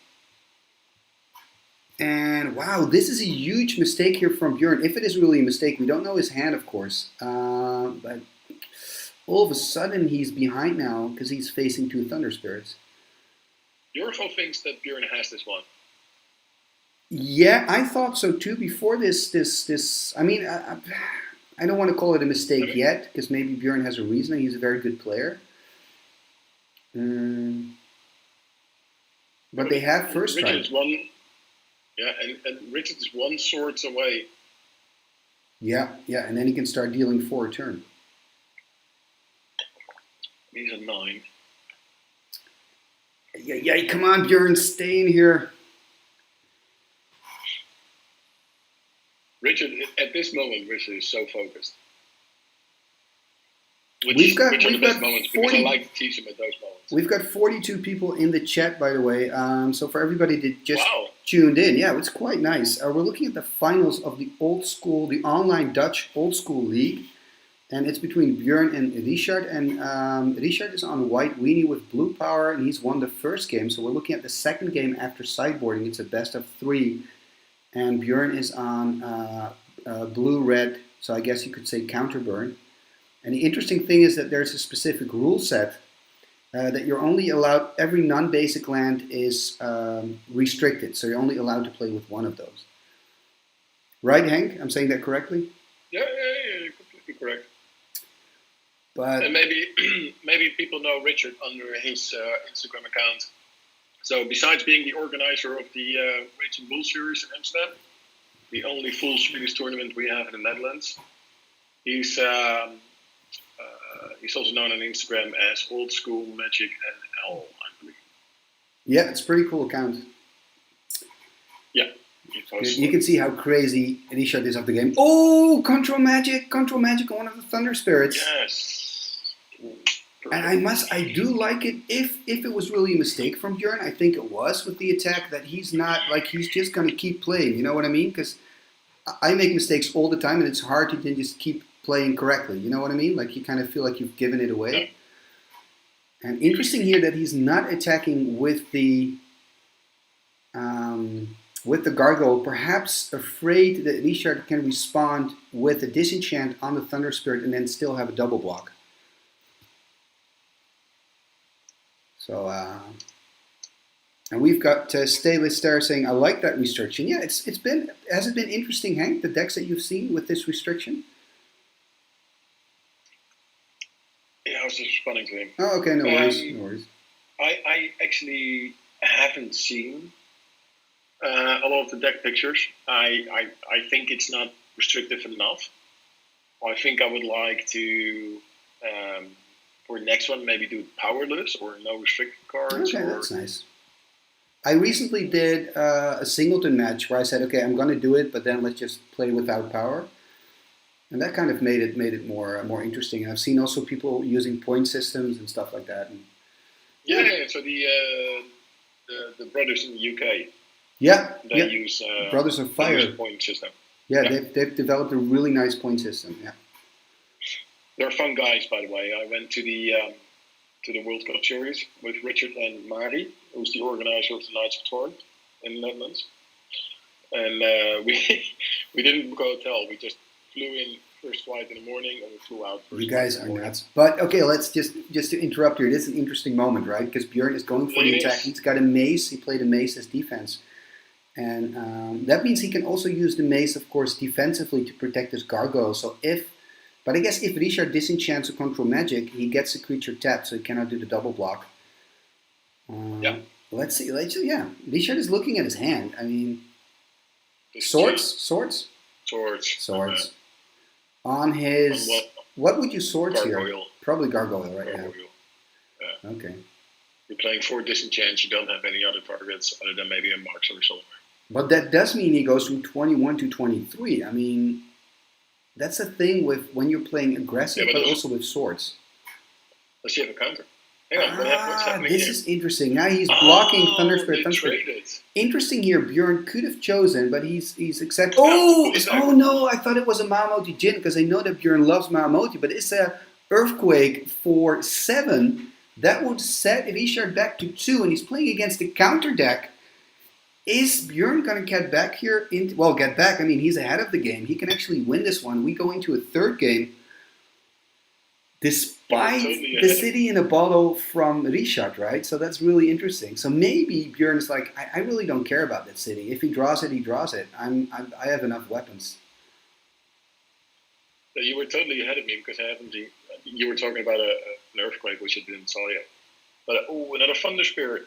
And wow, this is a huge mistake here from Bjorn. If it is really a mistake, we don't know his hand, of course. But all of a sudden, he's behind now because he's facing 2 Thunder Spirits. Jorgo thinks that Bjorn has this one. Yeah, I thought so too. Before this. I mean, I don't want to call it a mistake yet because maybe Bjorn has a reason. He's a very good player. But they have first strike. Richard's one. Yeah, and Richard is one swords away. Yeah, and then he can start dealing 4 a turn. He's a 9. Yeah, come on, Bjorn, stay in here. Richard, at this moment, Richard is so focused. We've got the best 40, moments, because I like to teach him at those moments. We've got 42 people in the chat, by the way. So for everybody that just Wow. tuned in, yeah, it's quite nice. We're looking at the finals of the online Dutch old school league, and it's between Bjorn and Richard. And Richard is on white weenie with blue power, and he's won the first game. So we're looking at the second game after sideboarding. It's a best of 3, and Bjorn is on blue red. So I guess you could say counter burn. And the interesting thing is that there's a specific rule set that you're only allowed, every non-basic land is restricted, so you're only allowed to play with one of those. Right, Hank? I'm saying that correctly? Yeah, you're completely correct. But and maybe people know Richard under his Instagram account. So besides being the organizer of the Raging Bull Series in Amsterdam, the only full Swedish tournament we have in the Netherlands, he's also known on Instagram as Old School Magic NL, I believe. Yeah, it's a pretty cool account. Yeah. You can see how crazy Richard is of the game. Oh, Control Magic on one of the Thunder Spirits. Yes. And I do like it. If it was really a mistake from Bjorn, I think it was with the attack, that he's not, like, he's just going to keep playing. You know what I mean? Because I make mistakes all the time, and it's hard to then just keep playing correctly. You know what I mean? Like, you kind of feel like you've given it away. Yeah. And interesting here that he's not attacking with the gargoyle, perhaps afraid that Richard can respond with a disenchant on the Thunder Spirit and then still have a double block. So, and we've got Stayless Star saying, I like that restriction. Yeah, has it been interesting, Hank, the decks that you've seen with this restriction? Yeah, I was just responding to him. Oh, okay, no worries. I actually haven't seen a lot of the deck pictures. I think it's not restrictive enough. I think I would like to, for the next one, maybe do powerless or no restricted cards. Okay, that's nice. I recently did a singleton match where I said, okay, I'm going to do it, but then let's just play without power. And that kind of made it more interesting. And I've seen also people using point systems and stuff like that. And, yeah. So the brothers in the UK. Yeah. They use Brothers of Fire point system. Yeah, they've developed a really nice point system. Yeah. They're fun guys, by the way. I went to the World Cup Series with Richard and Marty, who's the organizer of the Knights of Torn in the Netherlands. And we didn't book a hotel. We just flew in first flight in the morning and we flew out. You guys are nuts. But okay, let's just to interrupt here. This is an interesting moment, right? Because Bjorn is going for the attack. He's got a mace. He played a mace as defense. And that means he can also use the mace, of course, defensively to protect his gargoyle. But I guess if Richard disenchants a control magic, he gets a creature tapped, so he cannot do the double block. Yeah. Let's see. Richard is looking at his hand. I mean, swords. On his, what would you swords gargoyle. Here? Probably gargoyle, right? Gargoyle. Yeah. Okay. You're playing 4 disenchants. You don't have any other targets other than maybe a marks or somewhere. But that does mean he goes from 21 to 23. I mean, that's the thing with when you're playing aggressive, but also with swords. Let's see if a counter. Hang on, what's happening this here? is interesting. Now he's blocking Thunder Spirit. Traded. Interesting here. Bjorn could have chosen, but he's accepted. Oh no! I thought it was a Mahamoti Jin because I know that Bjorn loves Mahamoti, but it's a Earthquake for 7. That would set Richard back to 2, and he's playing against the counter deck. Is Bjorn going to get back here? Get back. I mean, he's ahead of the game. He can actually win this one. We go into a third game. Despite the city in a bottle from Richard, right? So that's really interesting. So maybe Bjorn is like, I really don't care about that city. If he draws it, he draws it. I have enough weapons. So you were totally ahead of me because I haven't. You were talking about an Earthquake, which I didn't saw yet. But another Thunder Spirit.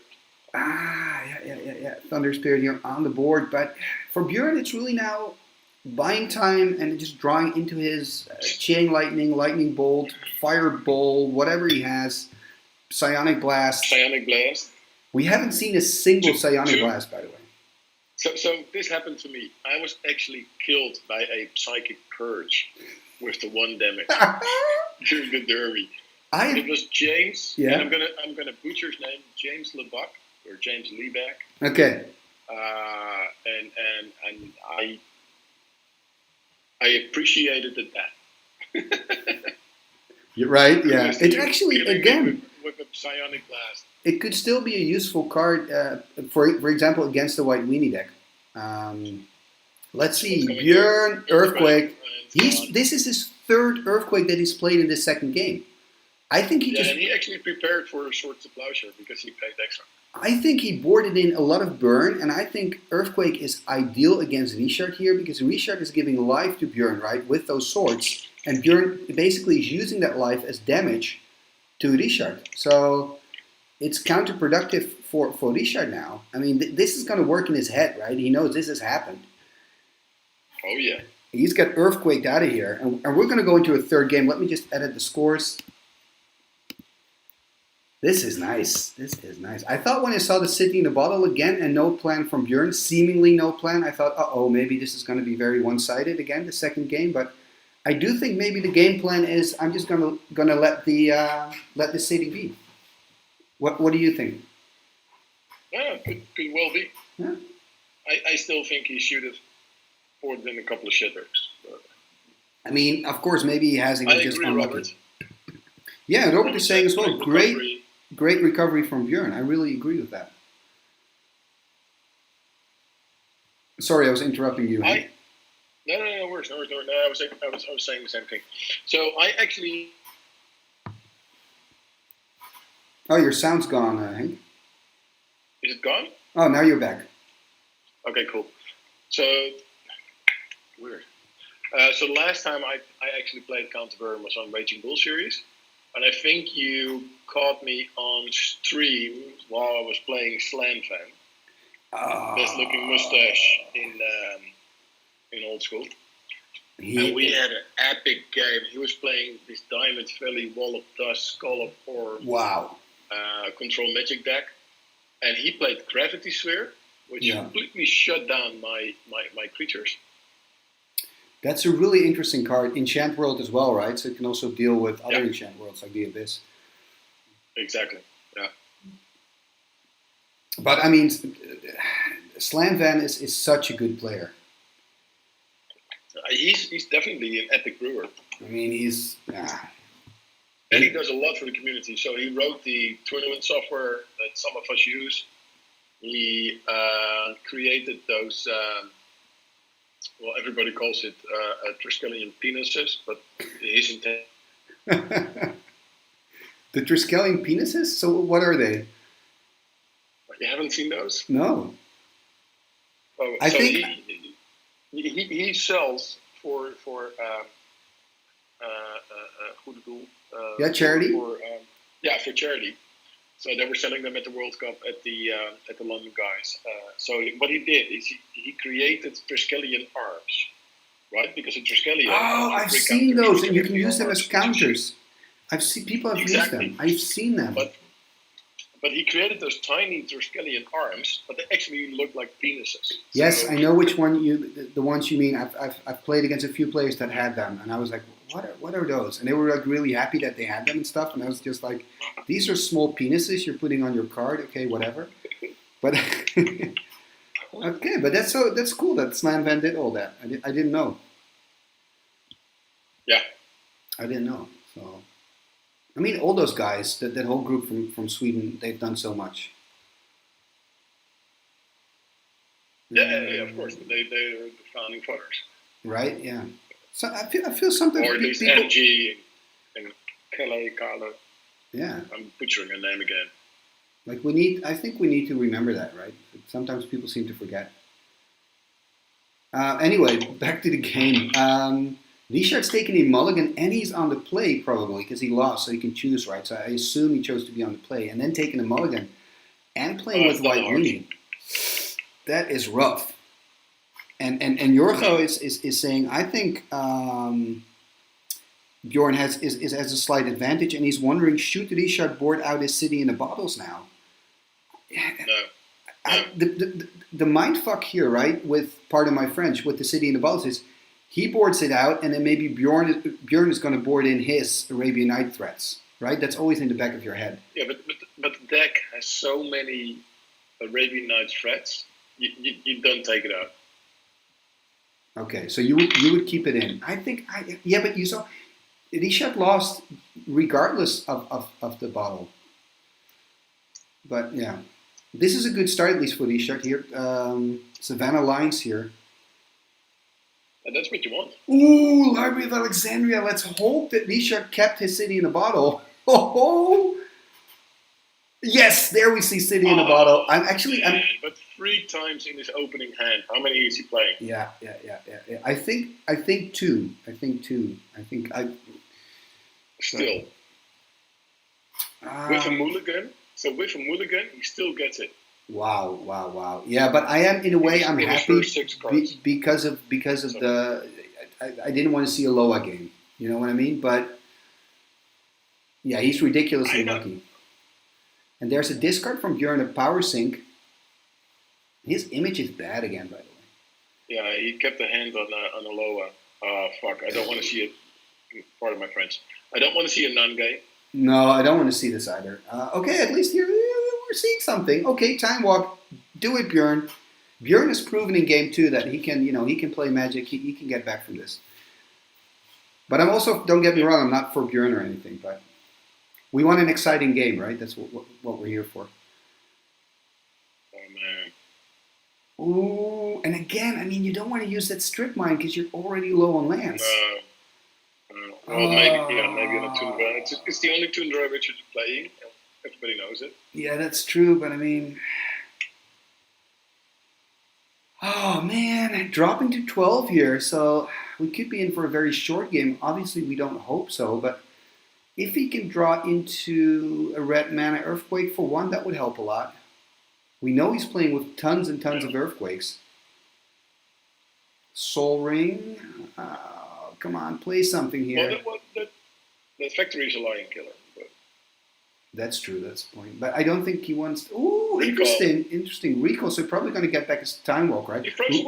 Yeah. Thunder Spirit here on the board. But for Bjorn, it's really now buying time and just drawing into his Chain Lightning, Lightning Bolt, Fireball, whatever he has, Psionic Blast. Psionic Blast. We haven't seen a single Psionic Blast, by the way. So this happened to me. I was actually killed by a Psychic Purge with the 1 damage during the Derby. It was James. Yeah. And I'm gonna butcher his name. James Lebuck or James Lebeck. Okay. And I appreciated that. You're right. Yeah. It actually again with a Psionic Blast. It could still be a useful card, for example, against the White Weenie deck. Let's see, Bjorn, Earthquake. This is his 3rd Earthquake that he's played in this 2nd game. I think and he actually prepared for a Swords to Plowshare because he paid extra. I think he boarded in a lot of burn, and I think Earthquake is ideal against Richard here because Richard is giving life to Bjorn, right, with those swords, and Bjorn basically is using that life as damage to Richard. So it's counterproductive for Richard now. I mean, this is going to work in his head, right? He knows this has happened. Oh, yeah. He's got Earthquaked out of here. And we're going to go into a 3rd game. Let me just edit the scores. This is nice. This is nice. I thought when I saw the City in the Bottle again and no plan from Bjorn, seemingly no plan, I thought, uh-oh, maybe this is going to be very one-sided again, the 2nd game. But I do think maybe the game plan is I'm just going to let the City be. What do you think? Yeah, could well be. Yeah. I still think he should have boarded in a couple of shitters. I mean, of course, maybe he has. I just agree, unlucky. Robert. Yeah, Robert is saying as well. Recovery. Great recovery from Bjorn. I really agree with that. Sorry, I was interrupting you. No, worse. No, I was saying the same thing. So I actually. Oh, your sound's gone, Henk. Is it gone? Oh, now you're back. Okay, cool. So weird. So last time I actually played Counterburn was on Raging Bull series. And I think you caught me on stream while I was playing Slam Fan. Best looking mustache in old school. And we had an epic game. He was playing this Diamond Valley, Wall of Dust, Skull of Orb, Wow. Control Magic deck. And he played Gravity Sphere, which completely shut down my creatures. That's a really interesting card. Enchant World as well, right? So it can also deal with other Enchant Worlds like the Abyss. Exactly, yeah. But I mean, Slam Van is such a good player. He's definitely an epic brewer. I mean, he's... And he does a lot for the community. So he wrote the tournament software that some of us use. He created those... well, everybody calls it Triskelion penises, but his intent. The Triskelion penises? So what are they? You haven't seen those? No. Oh, I think he sells for goede doel. charity. For charity. So they were selling them at the World Cup at the London guys. So what he did is he created Triskelion arms, right? Because a Triskelion. Oh, I've seen those, and you can use them as counters. I've seen people have used them. I've seen them. But he created those tiny Triskelion arms, but they actually look like penises. Yes, so, I know which one the ones you mean. I've played against a few players that had them, and I was like, what are those? And they were like really happy that they had them and stuff. And I was just like, these are small penises you're putting on your card. Okay, whatever. But okay, but that's cool that Slam Van did all that. I didn't know. Yeah, I didn't know. So. I mean, all those guys, that whole group from Sweden, they've done so much. Yeah, of course. They're the founding fathers. Right, yeah. So I feel something... Or at least MTG and Carlo. Yeah. I'm butchering her name again. Like I think we need to remember that, right? Sometimes people seem to forget. Anyway, back to the game. Richard's taking a mulligan and he's on the play probably because he lost, so he can choose, right? So I assume he chose to be on the play and then taking a mulligan and playing with White Weenie. That is rough. And Jorgo is saying, I think Bjorn has a slight advantage, and he's wondering, should Richard board out his city in the bottles now? No. The mind fuck here, right, with, pardon my French, with the city in the bottles is he boards it out, and then maybe Bjorn is going to board in his Arabian Night threats, right? That's always in the back of your head. Yeah, but the deck has so many Arabian Nights threats, you don't take it out. Okay, so you would keep it in. I think, but you saw, Richard lost regardless of the bottle. But yeah, this is a good start, at least for Richard here. Savannah Lines here. And that's what you want. Ooh, Library of Alexandria. Let's hope that Richard kept his city in a bottle. Oh, yes, there we see city in a bottle. But 3 times in his opening hand. How many is he playing? Yeah. I think two. Still. With a mulligan. So with a mulligan, he still gets it. Wow. Yeah, but I am, in a way, I'm happy because of the. I didn't want to see a Loa game. You know what I mean? But yeah, he's ridiculously lucky. And there's a discard from Bjorn, a power sink. His image is bad again, by the way. Yeah, he kept a hand on a Loa. Fuck, I don't want to see it. Pardon my French. I don't want to see a non-game. No, I don't want to see this either. Okay, at least here we're seeing something. Okay, time walk. Do it, Bjorn. Bjorn has proven in game 2 that he can play Magic. He can get back from this. But I'm also, don't get me wrong, I'm not for Bjorn or anything, but we want an exciting game, right? That's what we're here for. Oh, man. Ooh, and again, I mean, you don't want to use that strip mine because you're already low on lands. Well, maybe on a Tundra. It's the only Tundra which you're playing. Everybody knows it. Yeah, that's true, but I mean... Oh, man, dropping to 12 here, so we could be in for a very short game. Obviously, we don't hope so, but if he can draw into a red mana Earthquake for 1, that would help a lot. We know he's playing with tons and tons of Earthquakes. Soul Ring... come on, play something here. Well, that Factory is a Lion Killer. But. That's true, that's the point. But I don't think he wants... Ooh, Recall. Interesting. Recall, so probably going to get back his Time Walk, right? He throws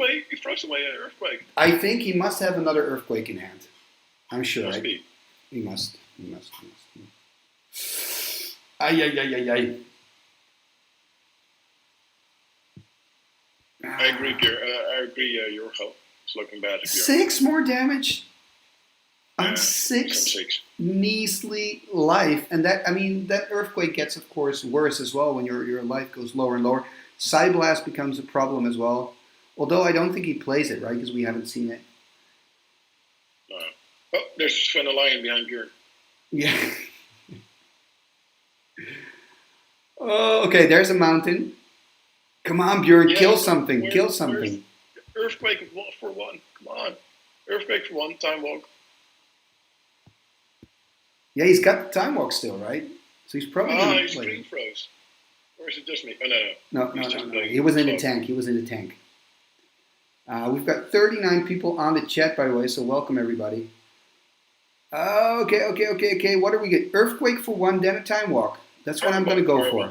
away an Earthquake. I think he must have another Earthquake in hand. I'm sure. Must be. He must. Ay. I agree, Jorgo. It's looking bad. 6 more damage on 6 measly life, and that Earthquake gets, of course, worse as well when your life goes lower and lower. Psyblast becomes a problem as well, although I don't think he plays it, right, because we haven't seen it. No. Oh, there's Sven a Lion behind Bjorn. Yeah. Oh, okay, there's a mountain. Come on, Bjorn, kill something. Earthquake for 1. Come on. Earthquake for 1, Time Walk. Yeah, he's got the Time Walk still, right? So he's probably going to he's play. green froze. Or is it just me? Oh, no. He was in the tank. We've got 39 people on the chat, by the way, so welcome everybody. Okay. What do we get? Earthquake for 1, then a Time Walk. That's what I'm going to go for.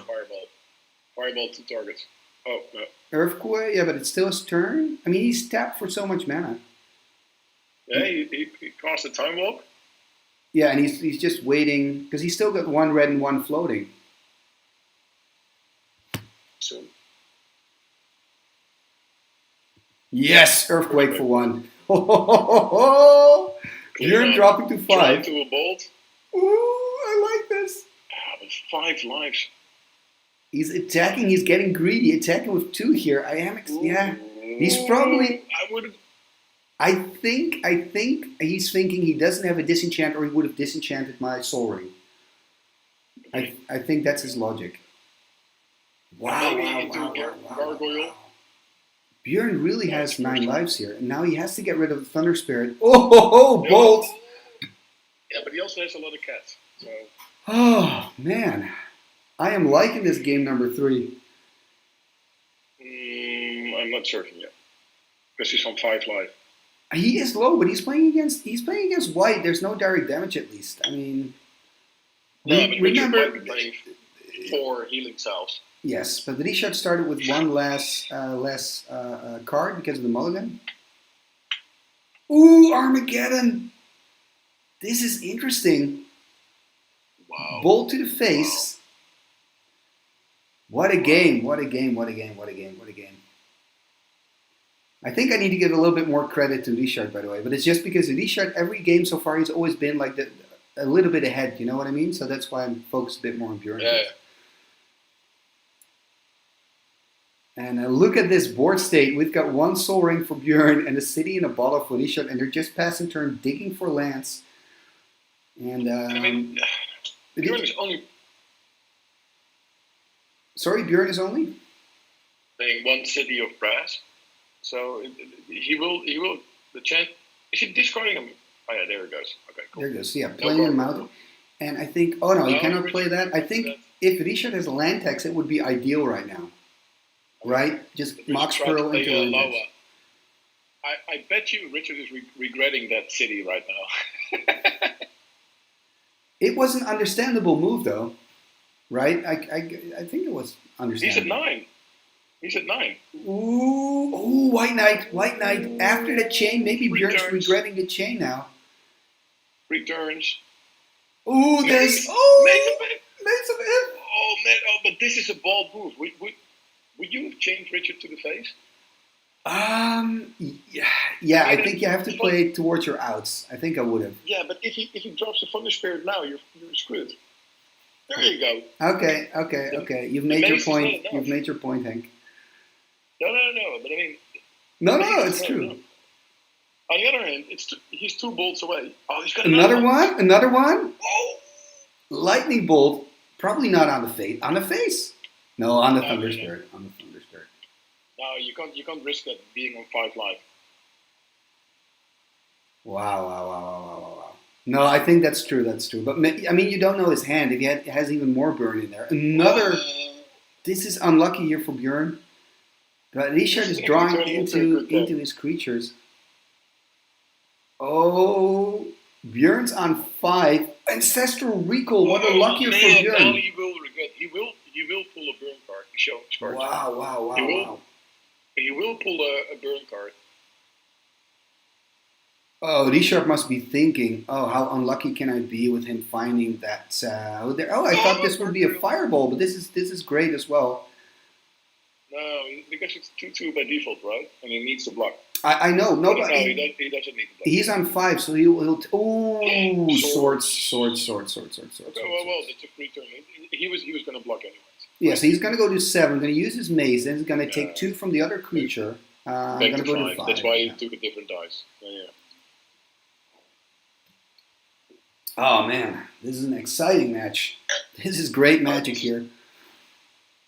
Fireball 2 targets. Oh, no. Earthquake, yeah, but it's still his turn. I mean, he's tapped for so much mana. Yeah, he cost a Time Walk. Yeah, and he's just waiting, because he's still got 1 red and 1 floating. Soon. Yes, Earthquake for 1. You're dropping to 5. To a bolt. Ooh, I like this. With 5 lives. He's attacking. He's getting greedy. Attacking with 2 here. Yeah. He's probably. I think he's thinking he doesn't have a disenchant, or he would have disenchanted my Soul Ring. I think that's his logic. Wow. Gargoyle. Bjorn really has 9 lives here, and now he has to get rid of the Thunder Spirit. Oh, Bolt! Yeah, but he also has a lot of cats. So. Oh, man. I am liking this game number 3. I'm I'm not certain yet. Because he's on 5 life. He is low, but he's playing against white. There's no direct damage at least. I mean, No, but Richard remember. might be playing 4 healing cells. Yes, but Richard started with one less card because of the mulligan. Ooh, Armageddon! This is interesting. Wow. Bolt to the face. Wow. What a game, what a game, what a game, what a game, what a game. I think I need to give a little bit more credit to Richard, by the way, but it's just because Richard, every game so far, he's always been like a little bit ahead, you know what I mean? So that's why I'm focused a bit more on Bjorn. Yeah. And look at this board state. We've got 1 Soul Ring for Bjorn and a city in a bottle for Richard, and they're just passing turn, digging for lands. And I mean, Bjorn is only sorry, Bjorn is only playing 1 city of brass, so he will. The chance is he discarding him? Oh yeah, there it goes. Okay, cool. there it goes. Yeah, playing him out. And I think, oh no, he cannot play that. I think if Richard has a land tax, it would be ideal right now. Right? Just Mox Pearl into land tax. I bet you Richard is regretting that city right now. It was an understandable move, though, right? I think it was understandable. He's at 9. Ooh, White Knight. After the chain, maybe Bjorn's regretting the chain now. Returns. Ooh, there's Mates of If. Oh man! Oh, but this is a bold move. Would you have changed Richard to the face? Yeah. I think you have to play towards your outs. I think I would have. Yeah, but if he drops the Thunder Spirit now, you're screwed. There you go. Okay. You've made your point. You've made your point, Hank. No. But I mean. No, it's true. No. On the other hand, he's 2 bolts away. Oh, he's got Another one. Oh. Lightning bolt. Probably not on the face. On the face. No, on the Thunder Spirit. On the Thunder Spirit. No, you can't risk that being on 5 life. Wow. No, I think that's true. But I mean, you don't know his hand. If he has even more burn in there. This is unlucky here for Bjorn. But Richard is drawing into his creatures. Oh, Bjorn's on 5. Ancestral Recall. What a luckier for Bjorn. Now he will regret. He will pull a burn card. Show his cards. Wow. He will pull a burn card. Oh, Richard must be thinking, how unlucky can I be with him finding that? I thought this would be a fireball, but this is great as well. No, because it's 2/2 by default, right? And he needs to block. I know. No, but he doesn't need to block. He's on 5, so he'll swords. Okay, well, that's a free turn. He was going to block anyways. Yeah, so he's going to go to 7. Going to use his mace. Then he's going to take 2 from the other creature. Going to go to 5. That's why he took a different dice. Yeah. Oh man, this is an exciting match. This is great magic here.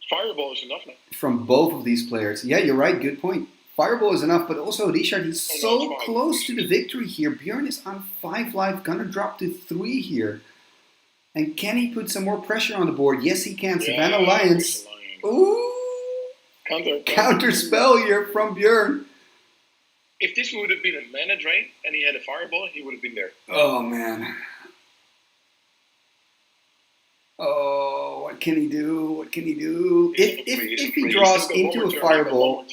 Fireball is enough now. From both of these players. Yeah, you're right. Good point. Fireball is enough, but also Richard is so close to the victory here. Bjorn is on 5 life, gonna drop to 3 here. And can he put some more pressure on the board? Yes, he can. Savannah Lions. Ooh! Counter spell here from Bjorn. If this would have been a mana drain and he had a fireball, he would have been there. Oh man. Oh, what can he do? If he draws into a fireball,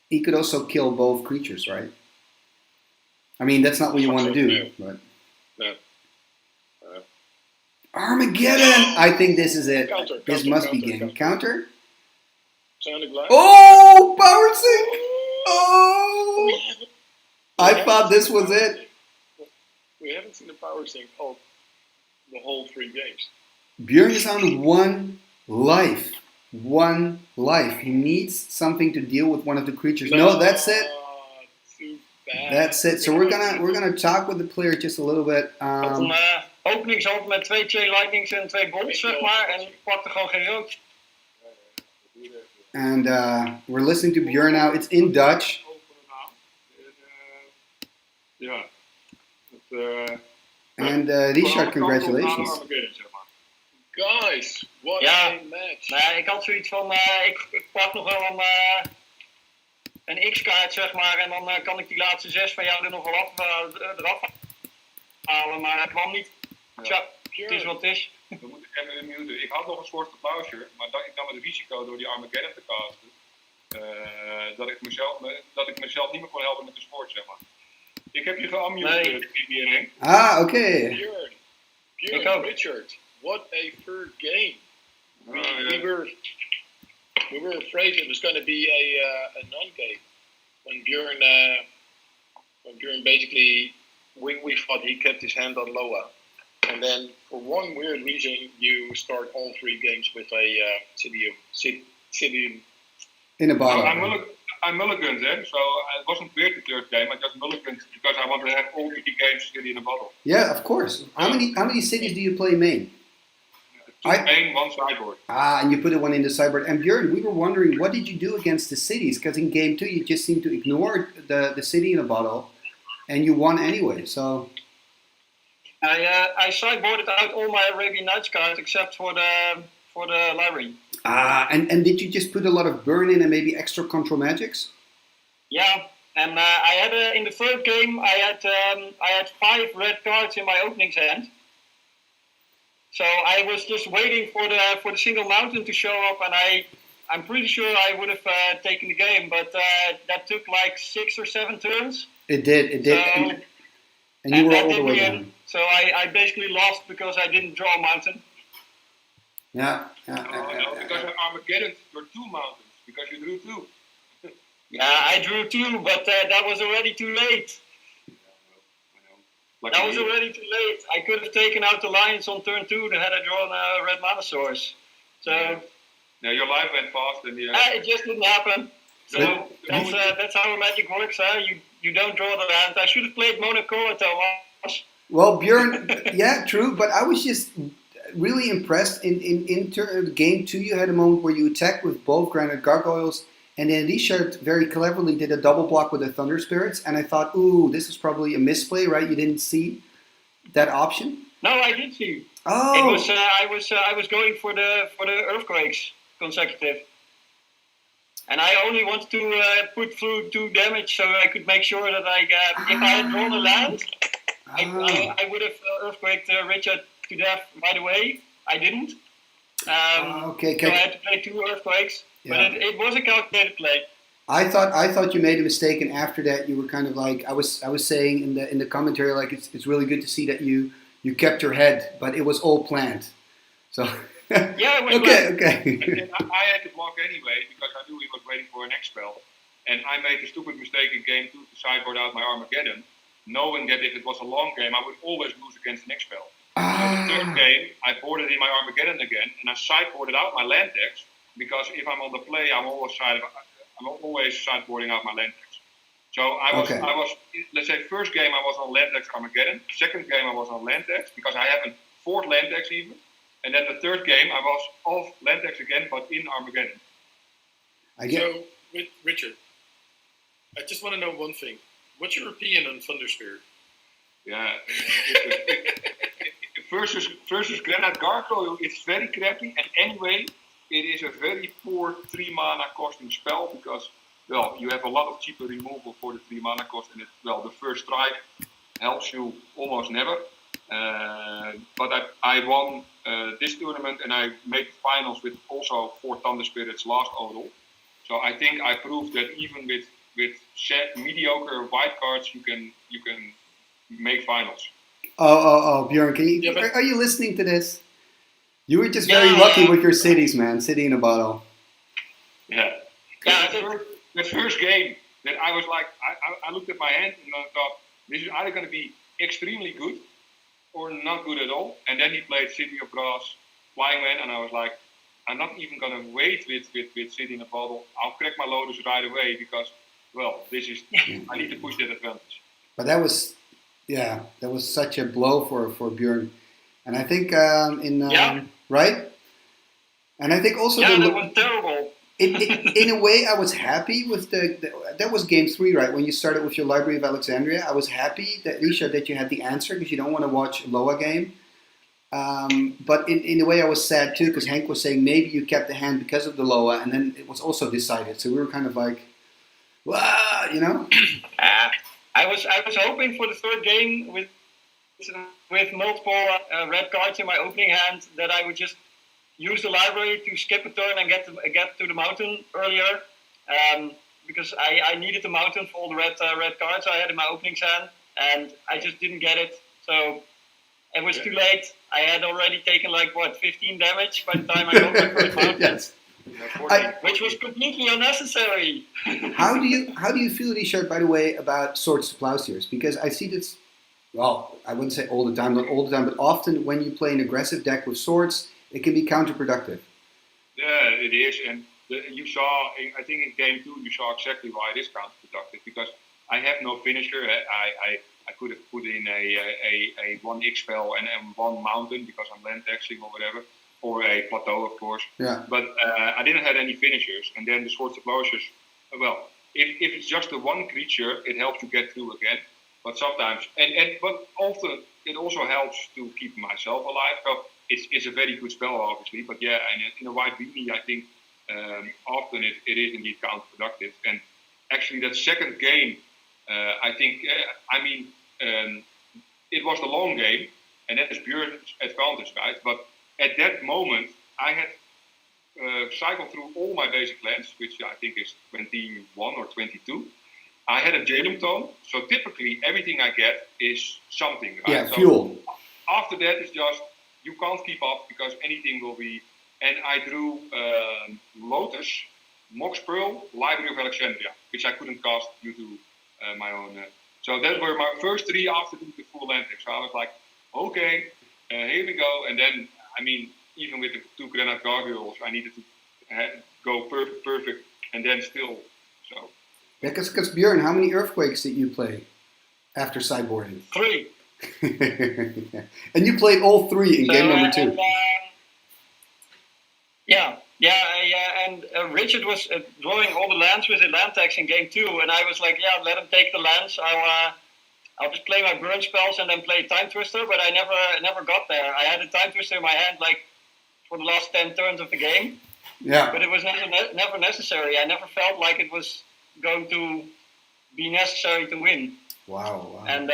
he could also kill both creatures, right? I mean, that's not what you want to do. But no. Armageddon! I think this is it. This must be game. Counter? Sounded glass. Oh, Power Sync! Oh! I thought this was it. We haven't seen the Power Sync the whole 3 games. Bjorn is on 1 life. 1 life. He needs something to deal with one of the creatures. No, that's it. Too bad. That's it. So we're gonna talk with the player just a little bit. Openingshand met 2 chain lightnings en 2 bolts, zeg maar. En pakte gewoon geen rood. And we're listening to Bjorn now. It's in Dutch. Ja. And Richard, congratulations. Guys, what a match. Nee, ik had zoiets van, ik pak nog wel een X-kaart, zeg maar. En dan kan ik die laatste 6 van jou er nog wel eraf halen. Maar het kwam niet. Tja, het is wat het is. We moeten even muten. Ik had nog een soort applausje, maar ik nam het risico door die Armageddon te casten. Dat ik mezelf niet meer kon helpen met de sport, zeg maar. Ik heb je geamuseerd, Henk. Ah, oké. Bjorn, Richard, what a third game. We were afraid it was going to be a non-game. When Bjorn basically, we thought he kept his hand on Loa. And then, for one weird reason, you start all 3 games with a city. In a bottle. I mulliganed, so it wasn't weird the third game. I just mulliganed because I wanted to have all 3 games city in a bottle. Yeah, of course. How many cities do you play main? 2 main, 1 sideboard. And you put one in the sideboard. And Bjorn, we were wondering, what did you do against the cities? Because in game 2, you just seemed to ignore the city in a bottle, and you won anyway. So I sideboarded out all my Arabian Nights cards except for the library. And did you just put a lot of burn in and maybe extra control magics? Yeah, and I had in the third game I had 5 red cards in my openings hand. So I was just waiting for the single mountain to show up, and I'm pretty sure I would have taken the game, but that took like 6 or 7 turns. It did. So, and you were all the way down. So I basically lost because I didn't draw a mountain. Yeah. Because of Armageddon, there were 2 mountains, because you drew 2. Yeah, I drew 2, but that was already too late. That was already too late. I could have taken out the lions on turn 2 had I drawn a red mana source. So yeah, your life went fast in the end. It just didn't happen. So that's how Magic works. You don't draw the land. I should have played Monaco, Thomas. Well, Bjorn, yeah, true. But I was just really impressed. In game 2, you had a moment where you attacked with both Granite Gargoyles, and then Richard very cleverly did a double block with the Thunder Spirits. And I thought, ooh, this is probably a misplay, right? You didn't see that option. No, I did see. Oh, it was. I was going for the earthquakes consecutive, and I only wanted to put through 2 damage so I could make sure that if I had drawn a land, I would have earthquaked Richard to death right away. I didn't. Okay. So I had to play 2 earthquakes, but it was a calculated play. I thought you made a mistake, and after that you were kind of like I was saying in the commentary, like it's really good to see that you kept your head, but it was all planned. So yeah, it was okay. I had to block anyway because I knew he was waiting for an X-spell, and I made the stupid mistake in game 2 to sideboard out my Armageddon, knowing that if it was a long game I would always lose against an X-spell. So the third game I boarded in my Armageddon again, and I sideboarded out my land decks because if I'm on the play I'm always sideboarding out my land decks. So I was let's say first game I was on land decks Armageddon, second game I was on land decks because I haven't 4th land decks even, and then the third game I was off land decks again but in Armageddon. So, Richard, I just want to know one thing. What's your opinion on Thunder Spirit? Yeah, versus Granite Gargoyle, it's very crappy, and anyway, it is a very poor 3 mana costing spell because, well, you have a lot of cheaper removal for the 3 mana cost, and the first strike helps you almost never. But I won this tournament, and I made the finals with also 4 Thunder Spirits last Odal. So I think I proved that even with mediocre white cards, you can make finals. Oh, Bjorn, are you listening to this? You were just very lucky with your cities, man. City in a bottle. Yeah. The first game that I was like, I looked at my hand and I thought, this is either going to be extremely good or not good at all. And then he played City of Brass, Flying Man, and I was like, I'm not even going to wait with City in a bottle. I'll crack my Lotus right away because, well, I need to push that advantage. But that was such a blow for Bjorn. And I think right? And I think also that was terrible. In a way, I was happy with that was game 3, right? When you started with your Library of Alexandria, I was happy that you had the answer because you don't want to watch a Loa game. But in a way, I was sad too because Henk was saying maybe you kept the hand because of the Loa, and then it was also decided. So we were kind of like, Wow, you know. I was hoping for the third game with multiple red cards in my opening hand that I would just use the library to skip a turn and get to the mountain earlier, because I needed the mountain for all the red cards I had in my opening hand, and I just didn't get it. So it was too late. I had already taken 15 damage by the time I got my first mountain. Yes. Which was completely unnecessary. How do you feel, Richard, by the way, about Swords to Plowshares? Because I see this, well, I wouldn't say all the time, not all the time, but often when you play an aggressive deck with swords, it can be counterproductive. Yeah, it is, and you saw, I think in game 2, you saw exactly why it is counterproductive, because I have no finisher. I could have put in a 1x spell and one mountain because I'm land taxing or whatever, or a plateau, of course. Yeah. But I didn't have any finishers, and then the Swords of Plowshares, well, if it's just the one creature, it helps you get through again. But sometimes, but often it also helps to keep myself alive. So it's a very good spell, obviously. But yeah, in a white weenie, I think often it is indeed counterproductive. And actually, that second game, I think, it was the long game, and that is Bjorn's advantage, right? But at that moment, I had cycled through all my basic lands, which I think is 21 or 22. I had a Jalum Tome, so typically everything I get is something. Right? Yeah, so fuel. After that, it's just, you can't keep up because anything will be. And I drew Lotus, Mox Pearl, Library of Alexandria, which I couldn't cast due to my own. So that were my first 3 after doing the full landing. So I was like, okay, here we go. And then, even with the 2 Granite Gargoyles, I needed to go perfect, and then still, so. Yeah, because Bjorn, how many Earthquakes did you play after sideboarding? 3. And you played all 3 in game number 2. And Richard was drawing all the lands with the land tax in game 2, and I was like, yeah, let him take the lands. I'll just play my burn spells and then play Time Twister, but I never got there. I had a Time Twister in my hand for the last 10 turns of the game. Yeah. But it was never necessary. I never felt like it was going to be necessary to win. Wow. And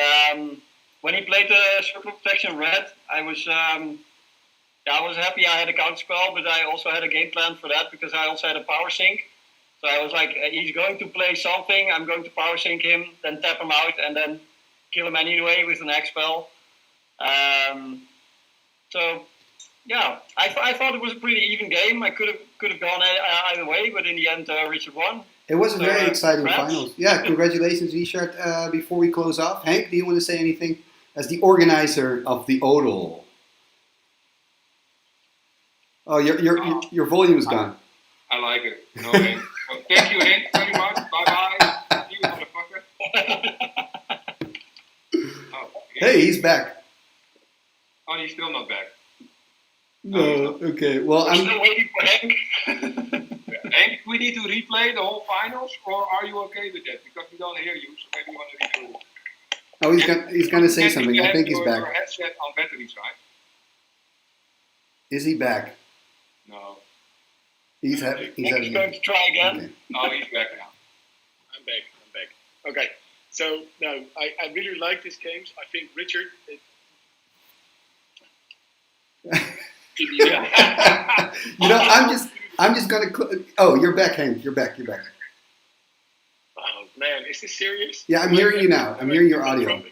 when he played the Circle of Protection Red, I was happy I had a counter spell, but I also had a game plan for that because I also had a power sink. So I was like, he's going to play something, I'm going to power sink him, then tap him out, and then kill him anyway with an X spell. So yeah, I thought it was a pretty even game. I could have gone either way, but in the end, Richard won. It was a very exciting congrats. finals. Yeah, congratulations, Richard. Before we close off, Hank, do you want to say anything as the organizer of the Odal? Oh, your volume is gone. I like it. No, Hank. Well, thank you, Hank, very much. Bye-bye. See you, motherfucker. Hey, he's back. Oh, he's still not back. No, okay. Well, I'm still waiting for Hank. Hank, we need to replay the whole finals, or are you okay with that? Because we don't hear you, so maybe you want to redo it. Oh, he's gonna say something. I think he's back. Your headset on batteries, right? Is he back? No. He's going to try again. Okay. Oh, he's back now. I'm back. Okay. So, no, I really like these games. I think Richard... You know, I'm just gonna... Oh, you're back, Hank. You're back. Oh, man. Is this serious? Yeah, I'm hearing you now. I'm hearing your audio.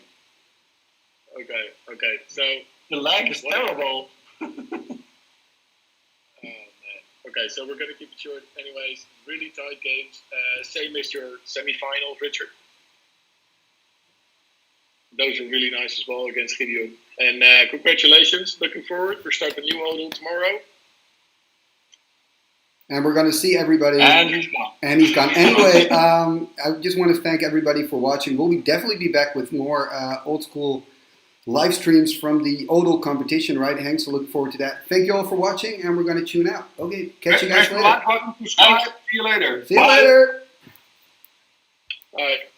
Okay. So... The lag is terrible. Okay, so we're going to keep it short. Anyways, really tight games. Same as your semi-final, Richard. Those are really nice as well against Gideon. And congratulations. Looking forward. We're starting a new Odal tomorrow. And we're going to see everybody. And he's gone. Anyway, I just want to thank everybody for watching. We'll definitely be back with more old school live streams from the Odal competition, right, Hank? So look forward to that. Thank you all for watching, and we're going to tune out. Okay, catch you guys later. See you later. See you later. All right.